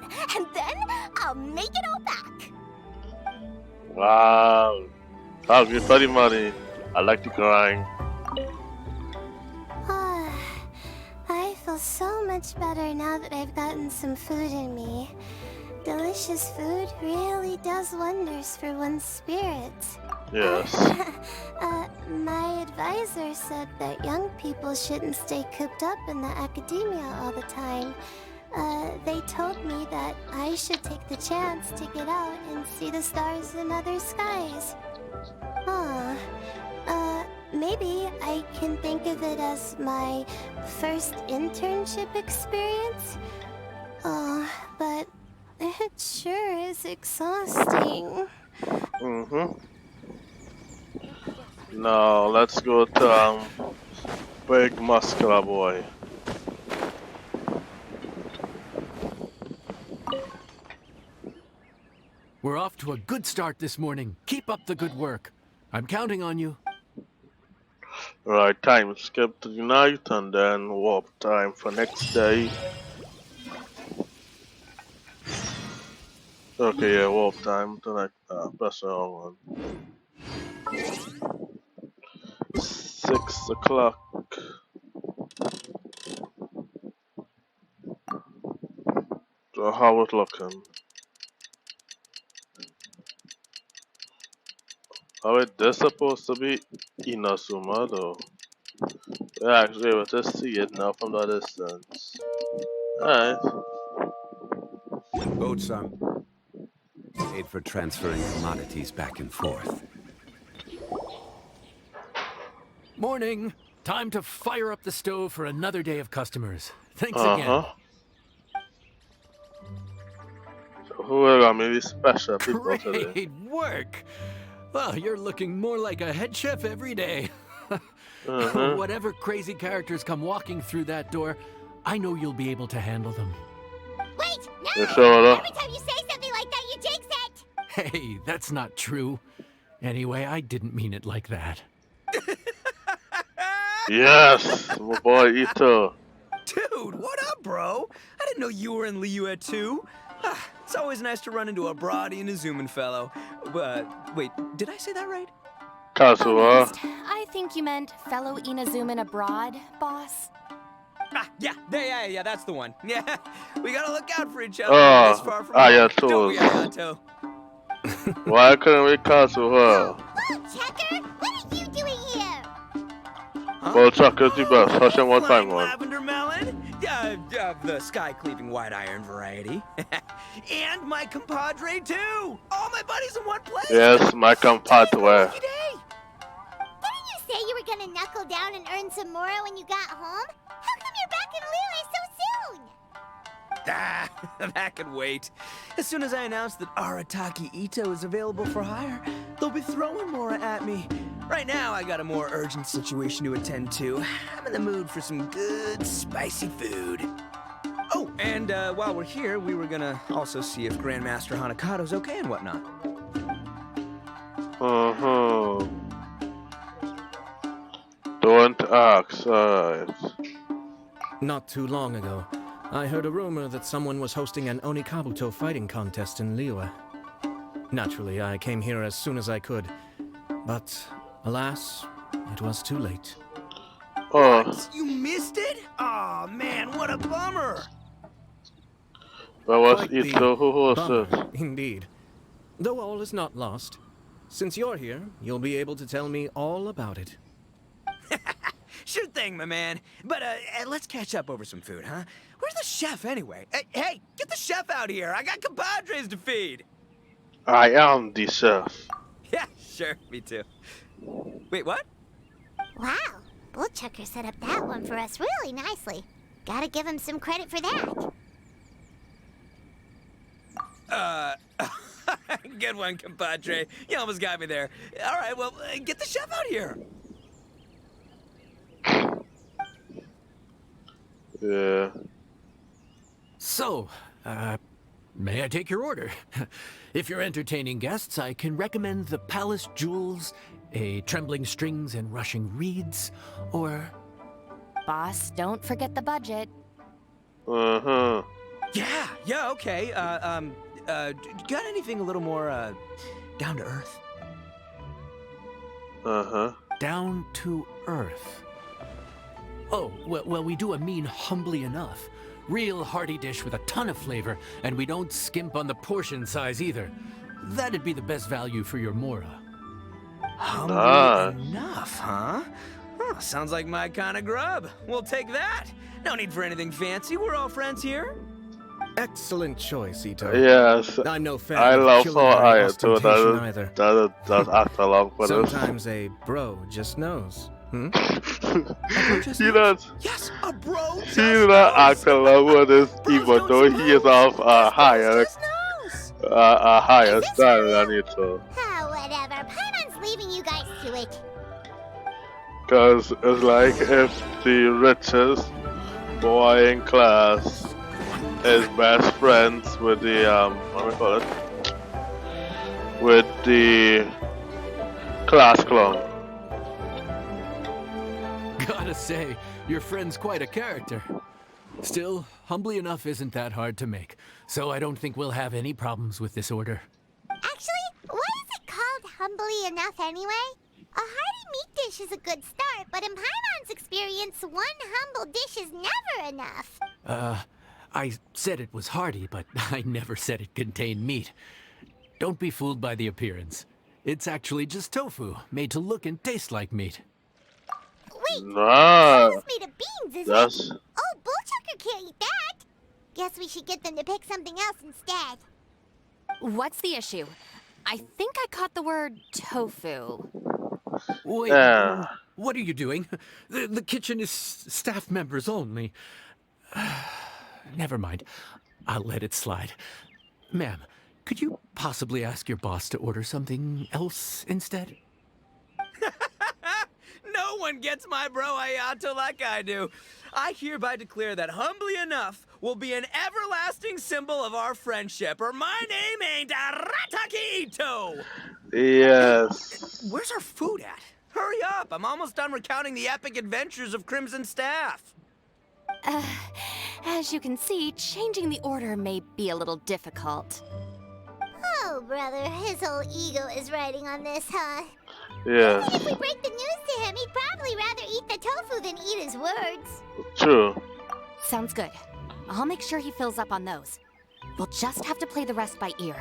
I'll make it all back. Wow. I'll give funny money. I like to grind. I feel so much better now that I've gotten some food in me. Delicious food really does wonders for one's spirit. Yes. My advisor said that young people shouldn't stay cooped up in the academia all the time. They told me that I should take the chance to get out and see the stars in other skies. Maybe I can think of it as my first internship experience. Oh, but it sure is exhausting. Now let's go to Big Muscular Boy. We're off to a good start this morning. Keep up the good work. I'm counting on you. Right, time skip to night and then warp time for next day. Okay, yeah, warp time tonight. Press the wrong one. 6 o'clock. So how it looking? How it this supposed to be Inazuma though? We're actually able to see it now from the distance. Alright. Boats are made for transferring commodities back and forth. Morning. Time to fire up the stove for another day of customers. Thanks again. So who are maybe special people today? Great work. Well, you're looking more like a head chef every day. Whatever crazy characters come walking through that door, I know you'll be able to handle them. Wait, no! You sure Every time you say something like that, you jinx it! Hey, that's not true. Anyway, I didn't mean it like that. Yes, my boy Ito. Dude, what up, bro? I didn't know you were in Liyue too. It's always nice to run into a Brody and a Zoomin fellow. Wait, did I say that right? Kazuha. I think you meant fellow Inazuman abroad, boss. Yeah, that's the one. Yeah, we gotta look out for each other this far from home. Don't we, Hayato? Why couldn't we Kazuha? Oh, Checker, what are you doing here? Well, Chuck, the best. Hush him one time, one. Lavender melon? The sky-cleaving white iron variety. And my compadre, too! All my buddies in one place! Yes, my compadre. Didn't you say you were gonna knuckle down some Mora when you got home? How come you're back in Liyue so soon? Ah, that could wait. As soon as I announce that Arataki Ito is available for hire, they'll be throwing Mora at me. Right now, I got a more urgent situation to attend to. I'm in the mood for some good, spicy food. Oh, and while we're here, we were gonna also see if Grandmaster Hanakado's okay and whatnot. Don't ask, alright. Not too long ago, I heard a rumor that someone was hosting an Onikabuto fighting contest in Liyue. Naturally, I came here as soon as I could, but alas, it was too late. Oh, You missed it? Aw, man, what a bummer! that was Quite the Ito who hosted. bummer, indeed. Though all is not lost. Since you're here, you'll be able to tell me all about it. Sure thing, my man. But let's catch up over some food, huh? Where's the chef anyway? Hey, get the chef out here. I got compadres to feed. I am the chef. Yeah, sure, me too. Wait, what? Wow, Bullchucker set up that one for us really nicely. Gotta give him some credit for that. Good one, compadre. You almost got me there. All right, well, get the chef out here. Yeah. So, may I take your order? If you're entertaining guests, I can recommend the Palace Jewels, a Trembling Strings and Rushing Reeds, or... Boss, don't forget the budget. Yeah, okay. Got anything a little more, down to earth? Down to earth. Oh, well, we do a mean humbly enough. Real hearty dish with a ton of flavor, and we don't skimp on the portion size either. That'd be the best value for your Mora. Humbly enough, huh? Huh, sounds like my kind of grub. We'll take that. No need for anything fancy. We're all friends here. Excellent choice, Ito. Yes. I'm no fan I of love culinary how Ito ostentation either. does act along for this. Sometimes a bro just knows. Hmm? He does. Yes, a bro. He does not act along with this, even though he is of a higher style than Ito. Oh, whatever. Paimon's leaving you guys to it. Cause it's like if the richest boy in class is best friends with the what do we call it? With the class clown. Gotta say, your friend's quite a character. Still, humbly enough isn't that hard to make, so I don't think we'll have any problems with this order. Actually, why is it called humbly enough anyway? A hearty meat dish is a good start, but in Paimon's experience, one humble dish is never enough. I said it was hearty, but I never said it contained meat. Don't be fooled by the appearance. It's actually just tofu, made to look and taste like meat. Wait, Nah, tofu's made of beans, isn't that's it? Oh, Bullchucker can't eat that. Guess we should get them to pick something else instead. What's the issue? I think I caught the word tofu. Wait, Yeah. what are you doing? The kitchen is staff members only. Never mind. I'll let it slide. Ma'am, could you possibly ask your boss to order something else instead? No one gets my bro Hiatus like I do. I hereby declare that humbly enough will be an everlasting symbol of our friendship, or my name ain't Arataki Ito. yes. Where's our food at? Hurry up, I'm almost done recounting the epic adventures of Crimson Staff. As you can see, changing the order may be a little difficult. Oh, brother, his whole ego is riding on this, huh? Yes. If we break the news to him, he'd probably rather eat the tofu than eat his words. True. Sounds good. I'll make sure he fills up on those. We'll just have to play the rest by ear.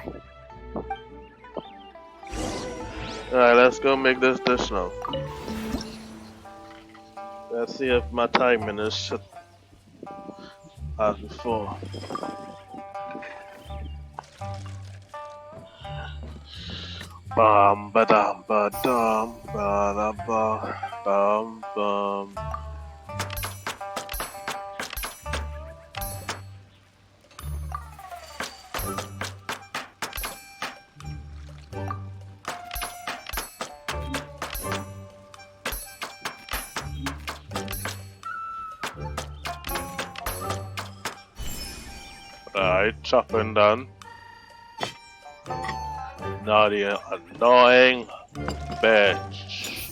Alright, let's go make this dish now. Let's see if my timing is shit as before. Bum ba dum ba dum ba da ba bum bum. Alright, chopping done. Now the annoying bench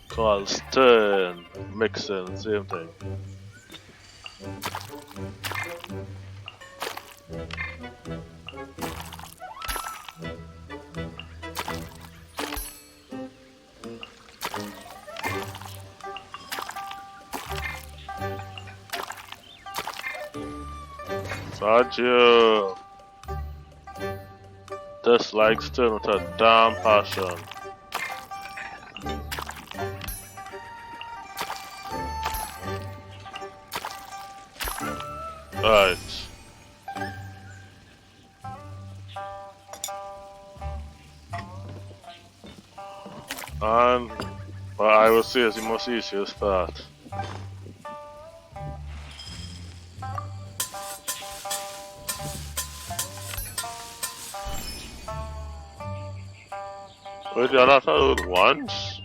called stirring, mixing, same thing. Sergio dislikes stirring with a damn passion. Right. And what I would say is the most easiest part. Wait, you're not do it once?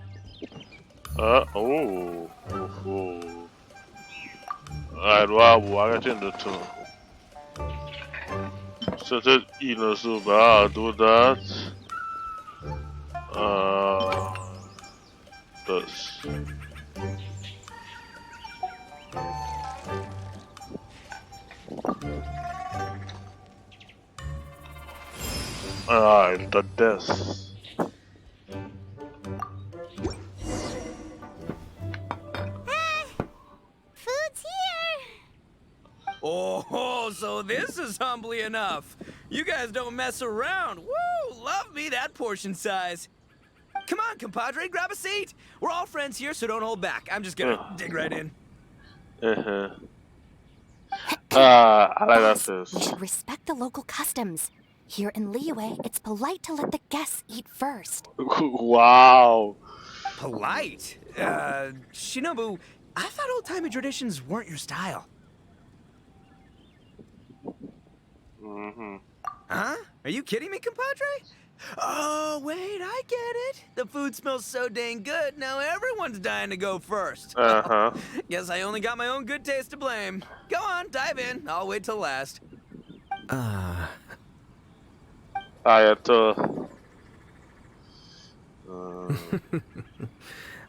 Oh. Alright, wow, I got into two. So that Inosuba, I'll do that. This. Alright, this. Food's here. Oh, so this is humbly enough. You guys don't mess around. Woo! Love me that portion size. Come on, compadre, grab a seat. We're all friends here, so don't hold back. I'm just gonna dig right in. I like that We fish. should respect the local customs. Here in Liyue, it's polite to let the guests eat first. Wow. Polite? Shinobu, I thought old-timey traditions weren't your style. Huh? Are you kidding me, compadre? Oh, wait, I get it. The food smells so dang good, now everyone's dying to go first. Guess I only got my own good taste to blame. Go on, dive in. I'll wait till last. Hayato.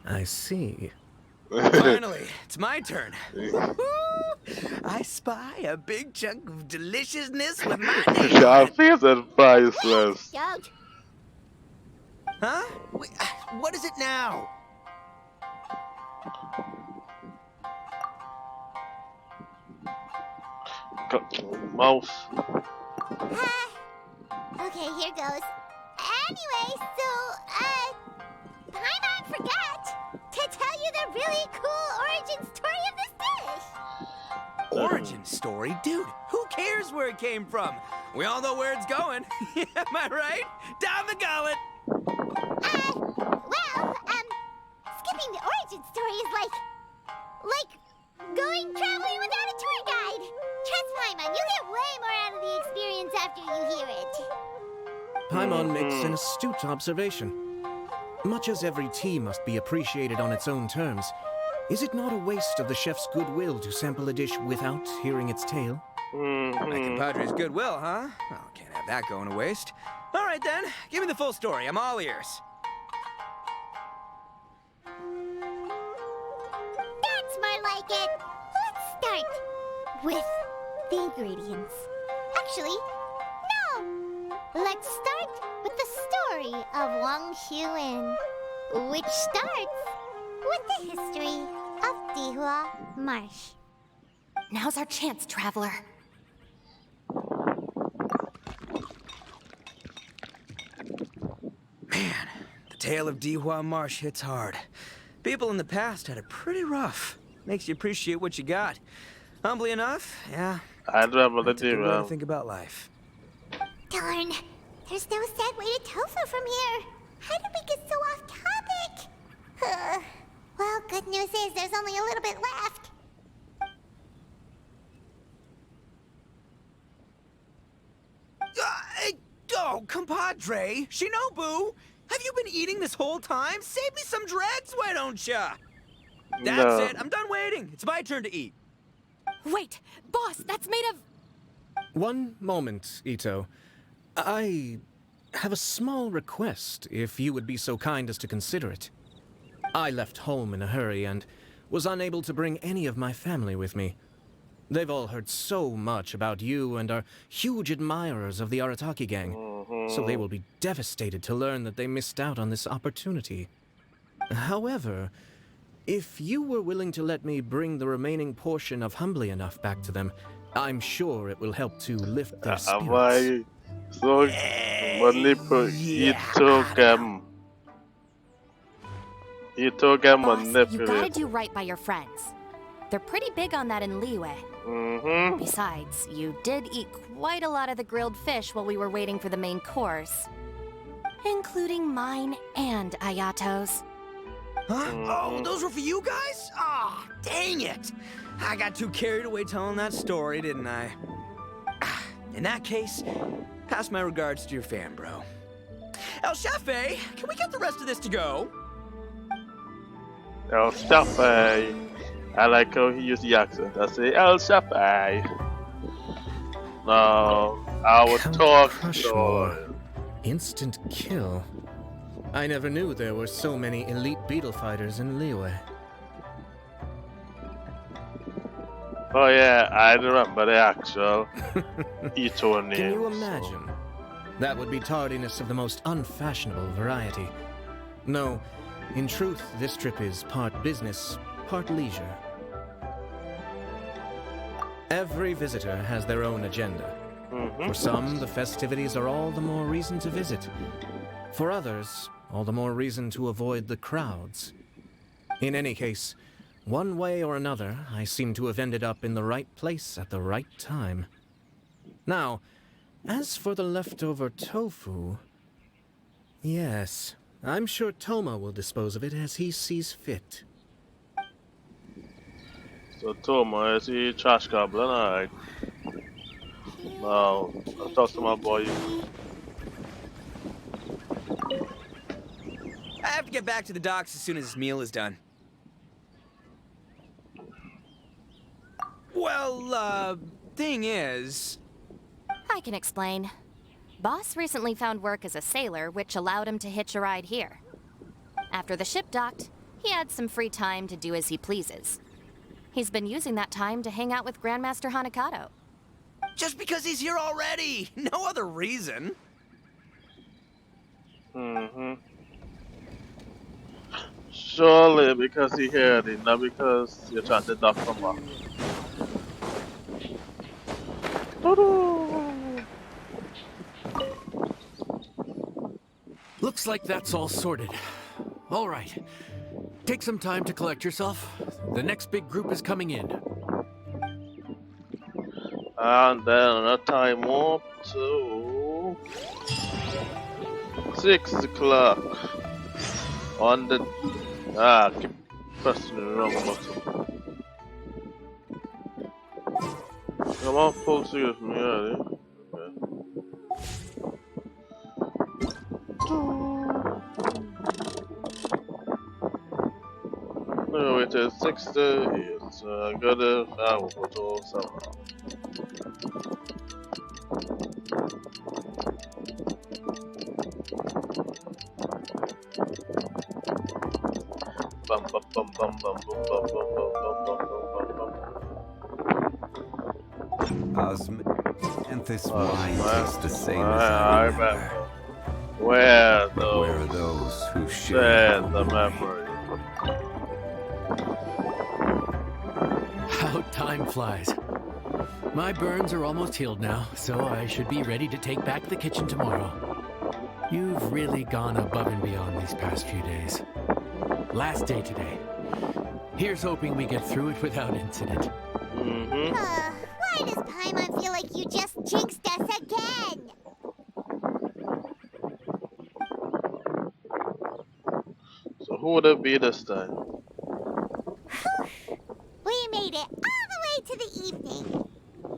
I see. Finally, it's my turn. Woo! I spy a big chunk of deliciousness with my name. Your face is priceless. Don't. Huh? Wait, what is it now? Mouse. Okay, here goes. Anyway, Paimon forgot to tell you the really cool origin story of this dish. Origin story? Dude, who cares where it came from? We all know where it's going. Am I right? Down the gullet! Skipping the origin story is like going traveling without a tour guide. Trust Paimon, you get way more out of the experience after you hear it. Paimon makes an astute observation. Much as every tea must be appreciated on its own terms, is it not a waste of the chef's goodwill to sample a dish without hearing its tale? My compadre's goodwill, huh? Oh, can't have that going to waste. All right then, give me the full story. I'm all ears. That's more like it. Let's start with the ingredients. Actually, no. Let's start with the story of Wang Xuan, which starts with the history of Dihua Marsh. Now's our chance, traveler. Man, the tale of Dihua Marsh hits hard. People in the past had it pretty rough. Makes you appreciate what you got. Humbly enough, yeah. I remember the That's a good way to demon. think about life. Darn, there's no segue to tofu from here. How did we get so off topic? Well, good news is there's only a little bit left. Oh, compadre, Shinobu, have you been eating this whole time? Save me some dregs, why don't ya? That's No. it, I'm done waiting. It's my turn to eat. Wait, boss, that's made of... One moment, Ito. I have a small request, if you would be so kind as to consider it. I left home in a hurry and was unable to bring any of my family with me. They've all heard so much about you and are huge admirers of the Arataki gang, so they will be devastated to learn that they missed out on this opportunity. However, if you were willing to let me bring the remaining portion of Humbly Enough back to them, I'm sure it will help to lift their spirits. So Boss, you gotta do right by your friends. They're pretty big on that in Liyue. Besides, you did eat quite a lot of the grilled fish while we were waiting for the main course. Including mine and Ayato's. Huh? Oh, those were for you guys? Ah, dang it! I got too carried away telling that story, didn't I? In that case, pass my regards to your fan, bro. El Chefe, can we get the rest of this to go? El Chefe. I like how he used the accent. I say El Chefe. No, I would talk to Instant kill. I never knew there were so many elite beetle fighters in Liyue. Oh yeah, I remember the actual Ito name. Can you imagine? That would be tardiness of the most unfashionable variety. No, in truth, this trip is part business, part leisure. Every visitor has their own agenda. For some, the festivities are all the more reason to visit. For others, all the more reason to avoid the crowds. In any case, one way or another, I seem to have ended up in the right place at the right time. Now, as for the leftover tofu... Yes, I'm sure Toma will dispose of it as he sees fit. So Toma is the trash goblin, alright. Now, I'll talk to my boy. I have to get back to the docks as soon as this meal is done. Well, thing is... I can explain. Boss recently found work as a sailor, which allowed him to hitch a ride here. After the ship docked, he had some free time to do as he pleases. He's been using that time to hang out with Grandmaster Hanakato. Just because he's here already! No other reason! Surely because he heard it, not because you're trying to duck from back. Looks like that's all sorted. All right. Take some time to collect yourself. The next big group is coming in. And then another time up to 6 o'clock on the keep pressing the wrong button. Come on, full serious me early. No, it is 6:30. It's got a hour or something. Bum bum bum bum bum bum bum bum bum And this wine tastes the same as I remember. Where are those who share the memory? How time flies. My burns are almost healed now, so I should be ready to take back the kitchen tomorrow. You've really gone above and beyond these past few days. Last day today. Here's hoping we get through it without incident. Why does Paimon feel like you just jinxed us again? So who would it be this time? We made it all the way to the evening.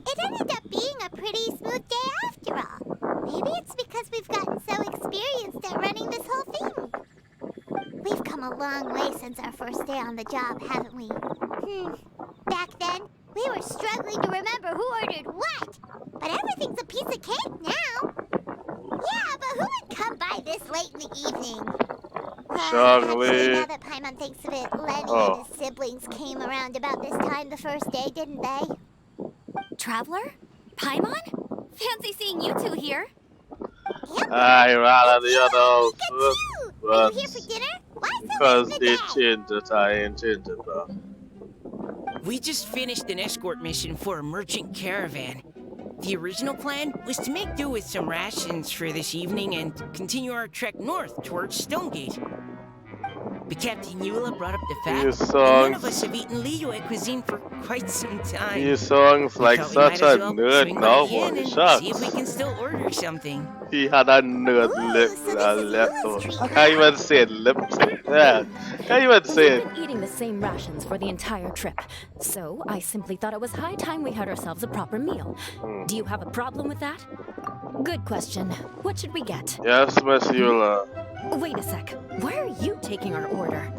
It ended up being a pretty smooth day after all. Maybe it's because we've gotten so experienced at running this whole thing. We've come a long way since our first day on the job, haven't we? Back then, we were struggling to remember who ordered what. but everything's a piece of cake now. Yeah, but who would come by this late in the evening? Actually, now that Paimon thinks of it, Lenny and his siblings came around about this time the first day, didn't they? Traveler? Paimon? Fancy seeing you two here. I rather the others, Are you here for dinner? Why so because late in they the day? changed it, I ain't changed it, bro. We just finished an escort mission for a merchant caravan. The original plan was to make do with some rations for this evening and continue our trek north towards Stonegate. But Captain Eula brought up the fact that none of us have eaten Liyue cuisine for quite some time. He sounds like such a nerd now, boy. Shucks. See if we can still order something. He had a nerd lip, I can't even say lip. Yeah, can't even say it. We've been eating the same rations for the entire trip, so I simply thought it was high time we had ourselves a proper meal. Do you have a problem with that? Good question. What should we get? Yes, Miss Eula. Wait a sec. Why are you taking our order?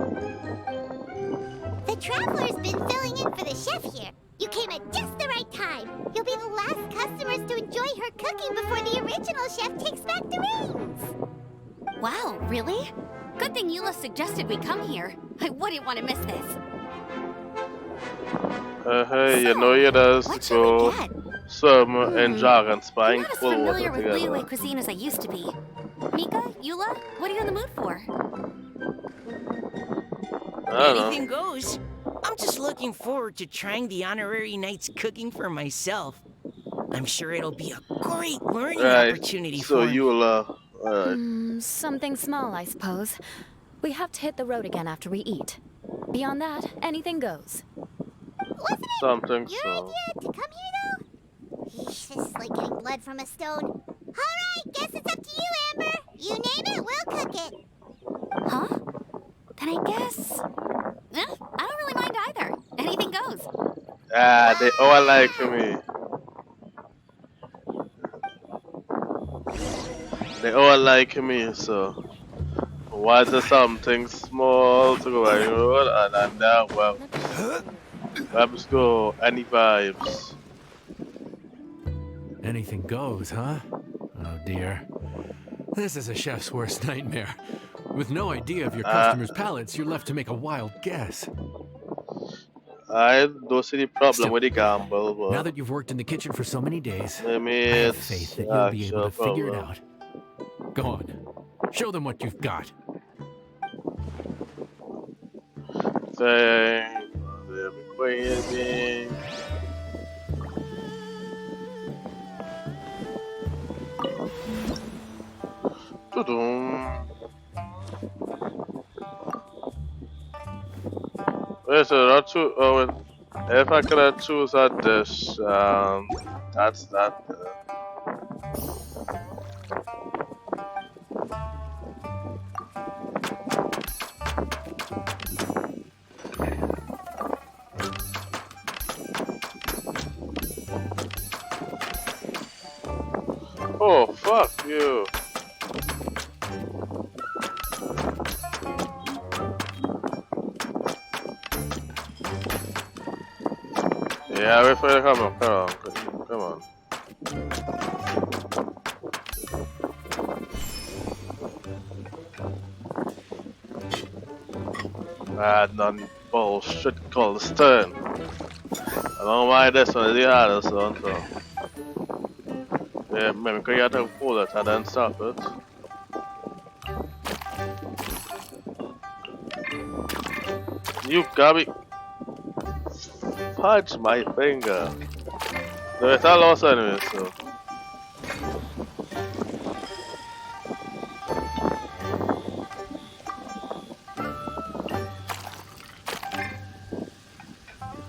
The Traveler's been filling in for the chef here. You came at just the right time. You'll be the last customers to enjoy her cooking before the original chef takes back the reins. Wow, really? Good thing Eula suggested we come here. I wouldn't want to miss this. Hey, you know you does go swim in Dragon Spine. I'm not as familiar with Liyue cuisine as I used to be. Mika, Eula, what are you in the mood for? Anything goes. I'm just looking forward to trying the honorary knight's cooking for myself. I'm sure it'll be a great learning opportunity for me. Eula, Something small, I suppose. We have to hit the road again after we eat. Beyond that, anything goes. Wasn't it something your so. idea to come here, though? Yeesh, this is like getting blood from a stone. Alright, guess it's up to you, Amber. You name it, we'll cook it. Huh? Then I guess... I don't really mind either. Anything goes. Ah, they all like me. They all like me, so why is something small to go on the road and then that well, let's go. Any vibes? Anything goes, huh? Oh dear. This is a chef's worst nightmare. With no idea of your customers' palates, you're left to make a wild guess. I don't see the problem with the gamble, but now that you've worked in the kitchen for so many days, I have have faith that you'll be able to figure it out. Go on. Show them what you've got. Wait, so not choose. Oh, if I could choose a dish, that's that. Oh, fuck you. Yeah, wait for you to come on, come on. None bullshit called stern. I don't know why this one is the Hiatus one, so. Yeah, maybe because you have to pull it and then stop it. You got me. Punch my finger. No, it's not lost anyway, so.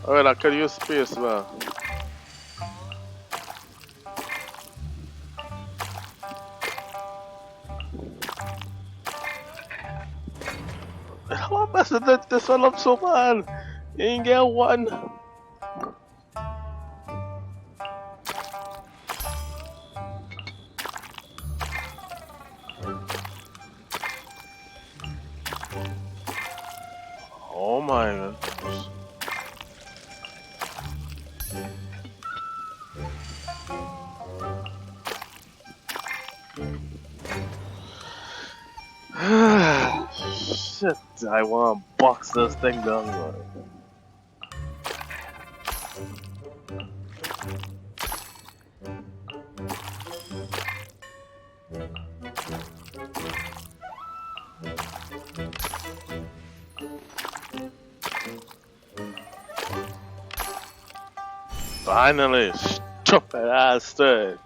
Alright, I can use space, man. How am I messing this one up so bad? You ain't get one. Oh my goodness. shit. I want to box this thing down, man. Finally, stupid ass thing.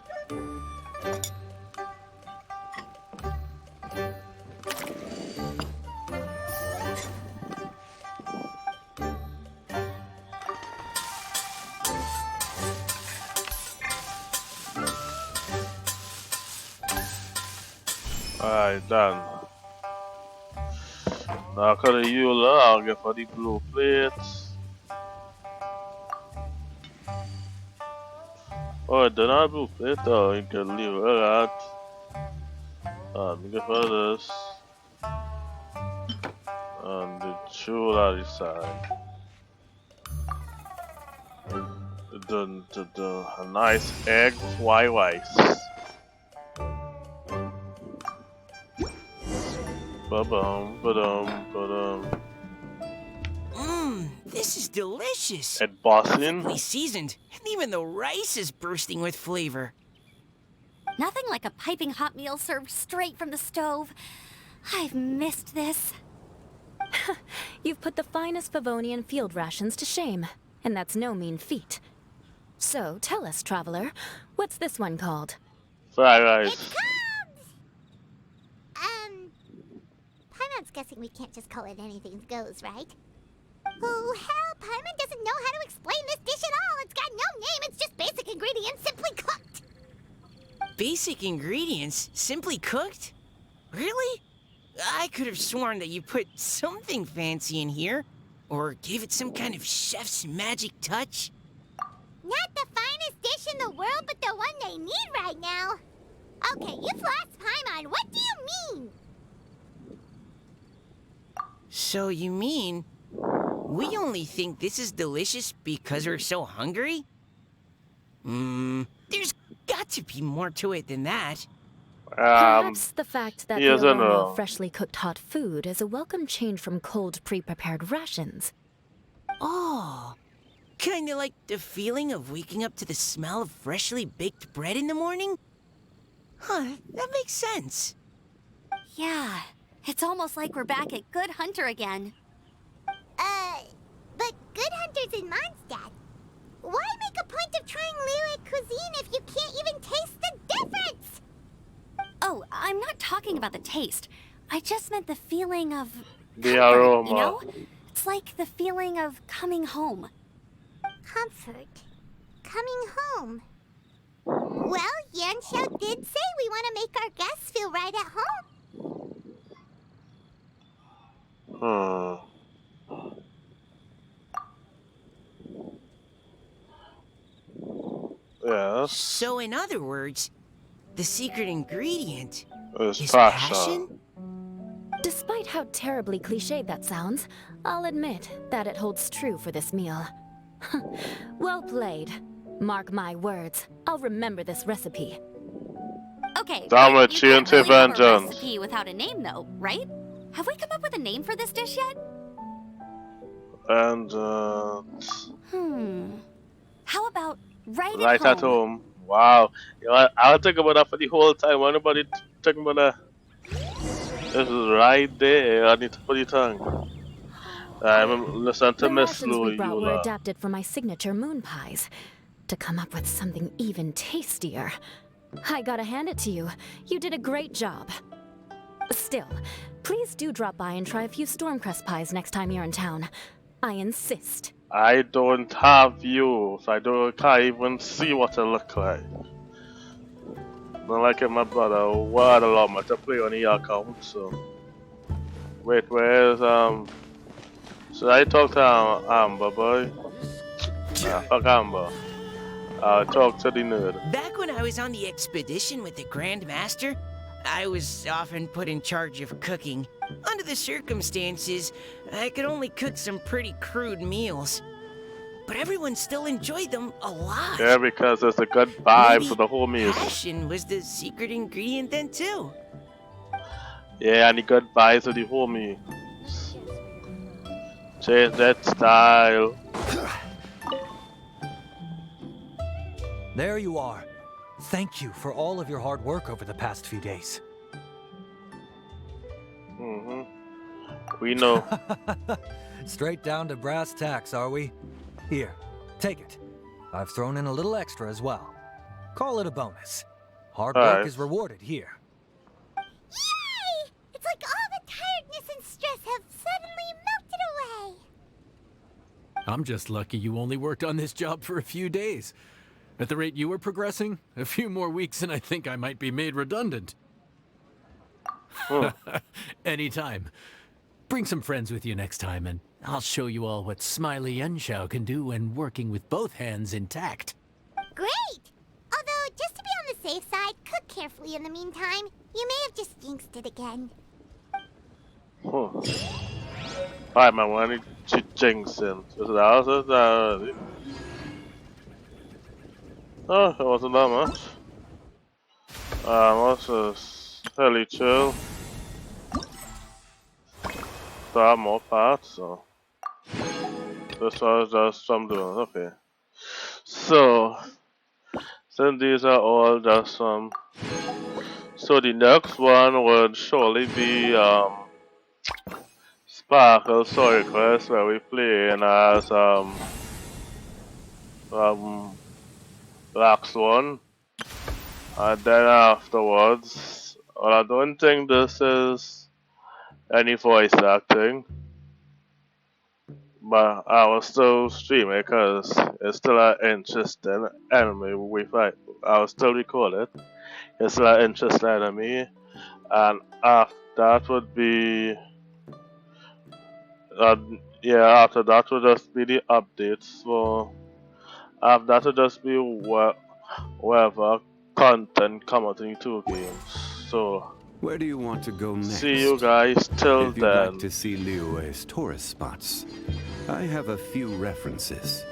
Alright, done. Now, could the Eula, I'll get for the blue plates. Oh, I did not blue plate though, you can leave it at that. Let me get for this. And the jewelry side. A nice egg white rice. Ba-bum, ba-dum, ba-dum. This is delicious. And bossing. Perfectly seasoned, and even the rice is bursting with flavor. Nothing like a piping hot meal served straight from the stove. I've missed this. You've put the finest Favonian field rations to shame, and that's no mean feat. So, tell us, traveler, what's this one called? Fried rice. It comes! Paimon's guessing we can't just call it anything goes, right? Oh, hell, Paimon doesn't know how to explain this dish at all. It's got no name, it's just basic ingredients simply cooked. Basic ingredients? Simply cooked? Really? I could have sworn that you put something fancy in here, or gave it some kind of chef's magic touch. Not the finest dish in the world, but the one they need right now. Okay, you've lost Paimon. What do you mean? So you mean we only think this is delicious because we're so hungry? There's got to be more to it than that. Perhaps the fact that the yes and aroma no. of freshly cooked hot food is a welcome change from cold, pre-prepared rations. Oh, kinda like the feeling of waking up to the smell of freshly baked bread in the morning? Huh, that makes sense. Yeah, it's almost like we're back at Good Hunter again. But Good Hunter's in Mondstadt. Why make a point of trying Liyue cuisine if you can't even taste the difference? Oh, I'm not talking about the taste. I just meant the feeling of The comfort, aroma. you know? It's like the feeling of coming home. Comfort. Coming home. Well, Yanxiao did say we want to make our guests feel right at home. Yes. So in other words, the secret ingredient It's is passion. Despite how terribly cliched that sounds, I'll admit that it holds true for this meal. Well played. Mark my words, I'll remember this recipe. Okay, Damn but it, you she can't and really have a Vengeance. recipe without a name, though, right? Have we come up with a name for this dish yet? And How about right right at at home. Wow. You know, I was thinking about that for the whole time. Anybody talking about that? This is right there on the tip of the tongue. I'm listening to The Miss rations we brought were Lou. adapted from my signature moon pies. To come up with something even tastier. I gotta hand it to you. You did a great job. Still, please do drop by and try a few Stormcrest pies next time you're in town. I insist. I don't have you, so can't even see what it look like. Not like my brother would allow me to play on the account, so. Wait, where's should I talk to Amber, boy? Fuck Amber. I'll talk to the nerd. Back when I was on the expedition with the Grand Master, I was often put in charge of cooking. Under the circumstances, I could only cook some pretty crude meals. But everyone still enjoyed them a lot. Yeah, because there's a good vibe Maybe to the whole meal. passion was the secret ingredient then too. Yeah, and the good vibes of the whole meal. games. Change that style. There you are. Thank you for all of your hard work over the past few days. We know. Straight down to brass tacks, are we? Here, take it. I've thrown in a little extra as well. Call it a bonus. Hard work is rewarded here. Yay! It's like all the tiredness and stress have suddenly melted away. I'm just lucky you only worked on this job for a few days. At the rate you were progressing, a few more weeks and I think I might be made redundant. Anytime. Bring some friends with you next time and I'll show you all what Smiley Yenshao can do when working with both hands intact. Great! Although, just to be on the safe side, cook carefully in the meantime. You may have just jinxed it again. Alright, man, when I need jinxing. Oh, it wasn't that much. Also fairly chill. So I have more parts, so this was just some doing. Okay. So since these are all just some, so the next one would surely be Sparkle Story Quest, where we play as Black Swan, and then afterwards, well, I don't think this is any voice acting, but I will still stream it because it's still an interesting anime we fight. I will still record it. It's still an interesting anime, and after that would be, after that would just be the updates for. That would just be whatever content come out in 2 games. So where do you want to go next? See you guys till if you'd then. like to see Liyue's tourist spots, I have a few references.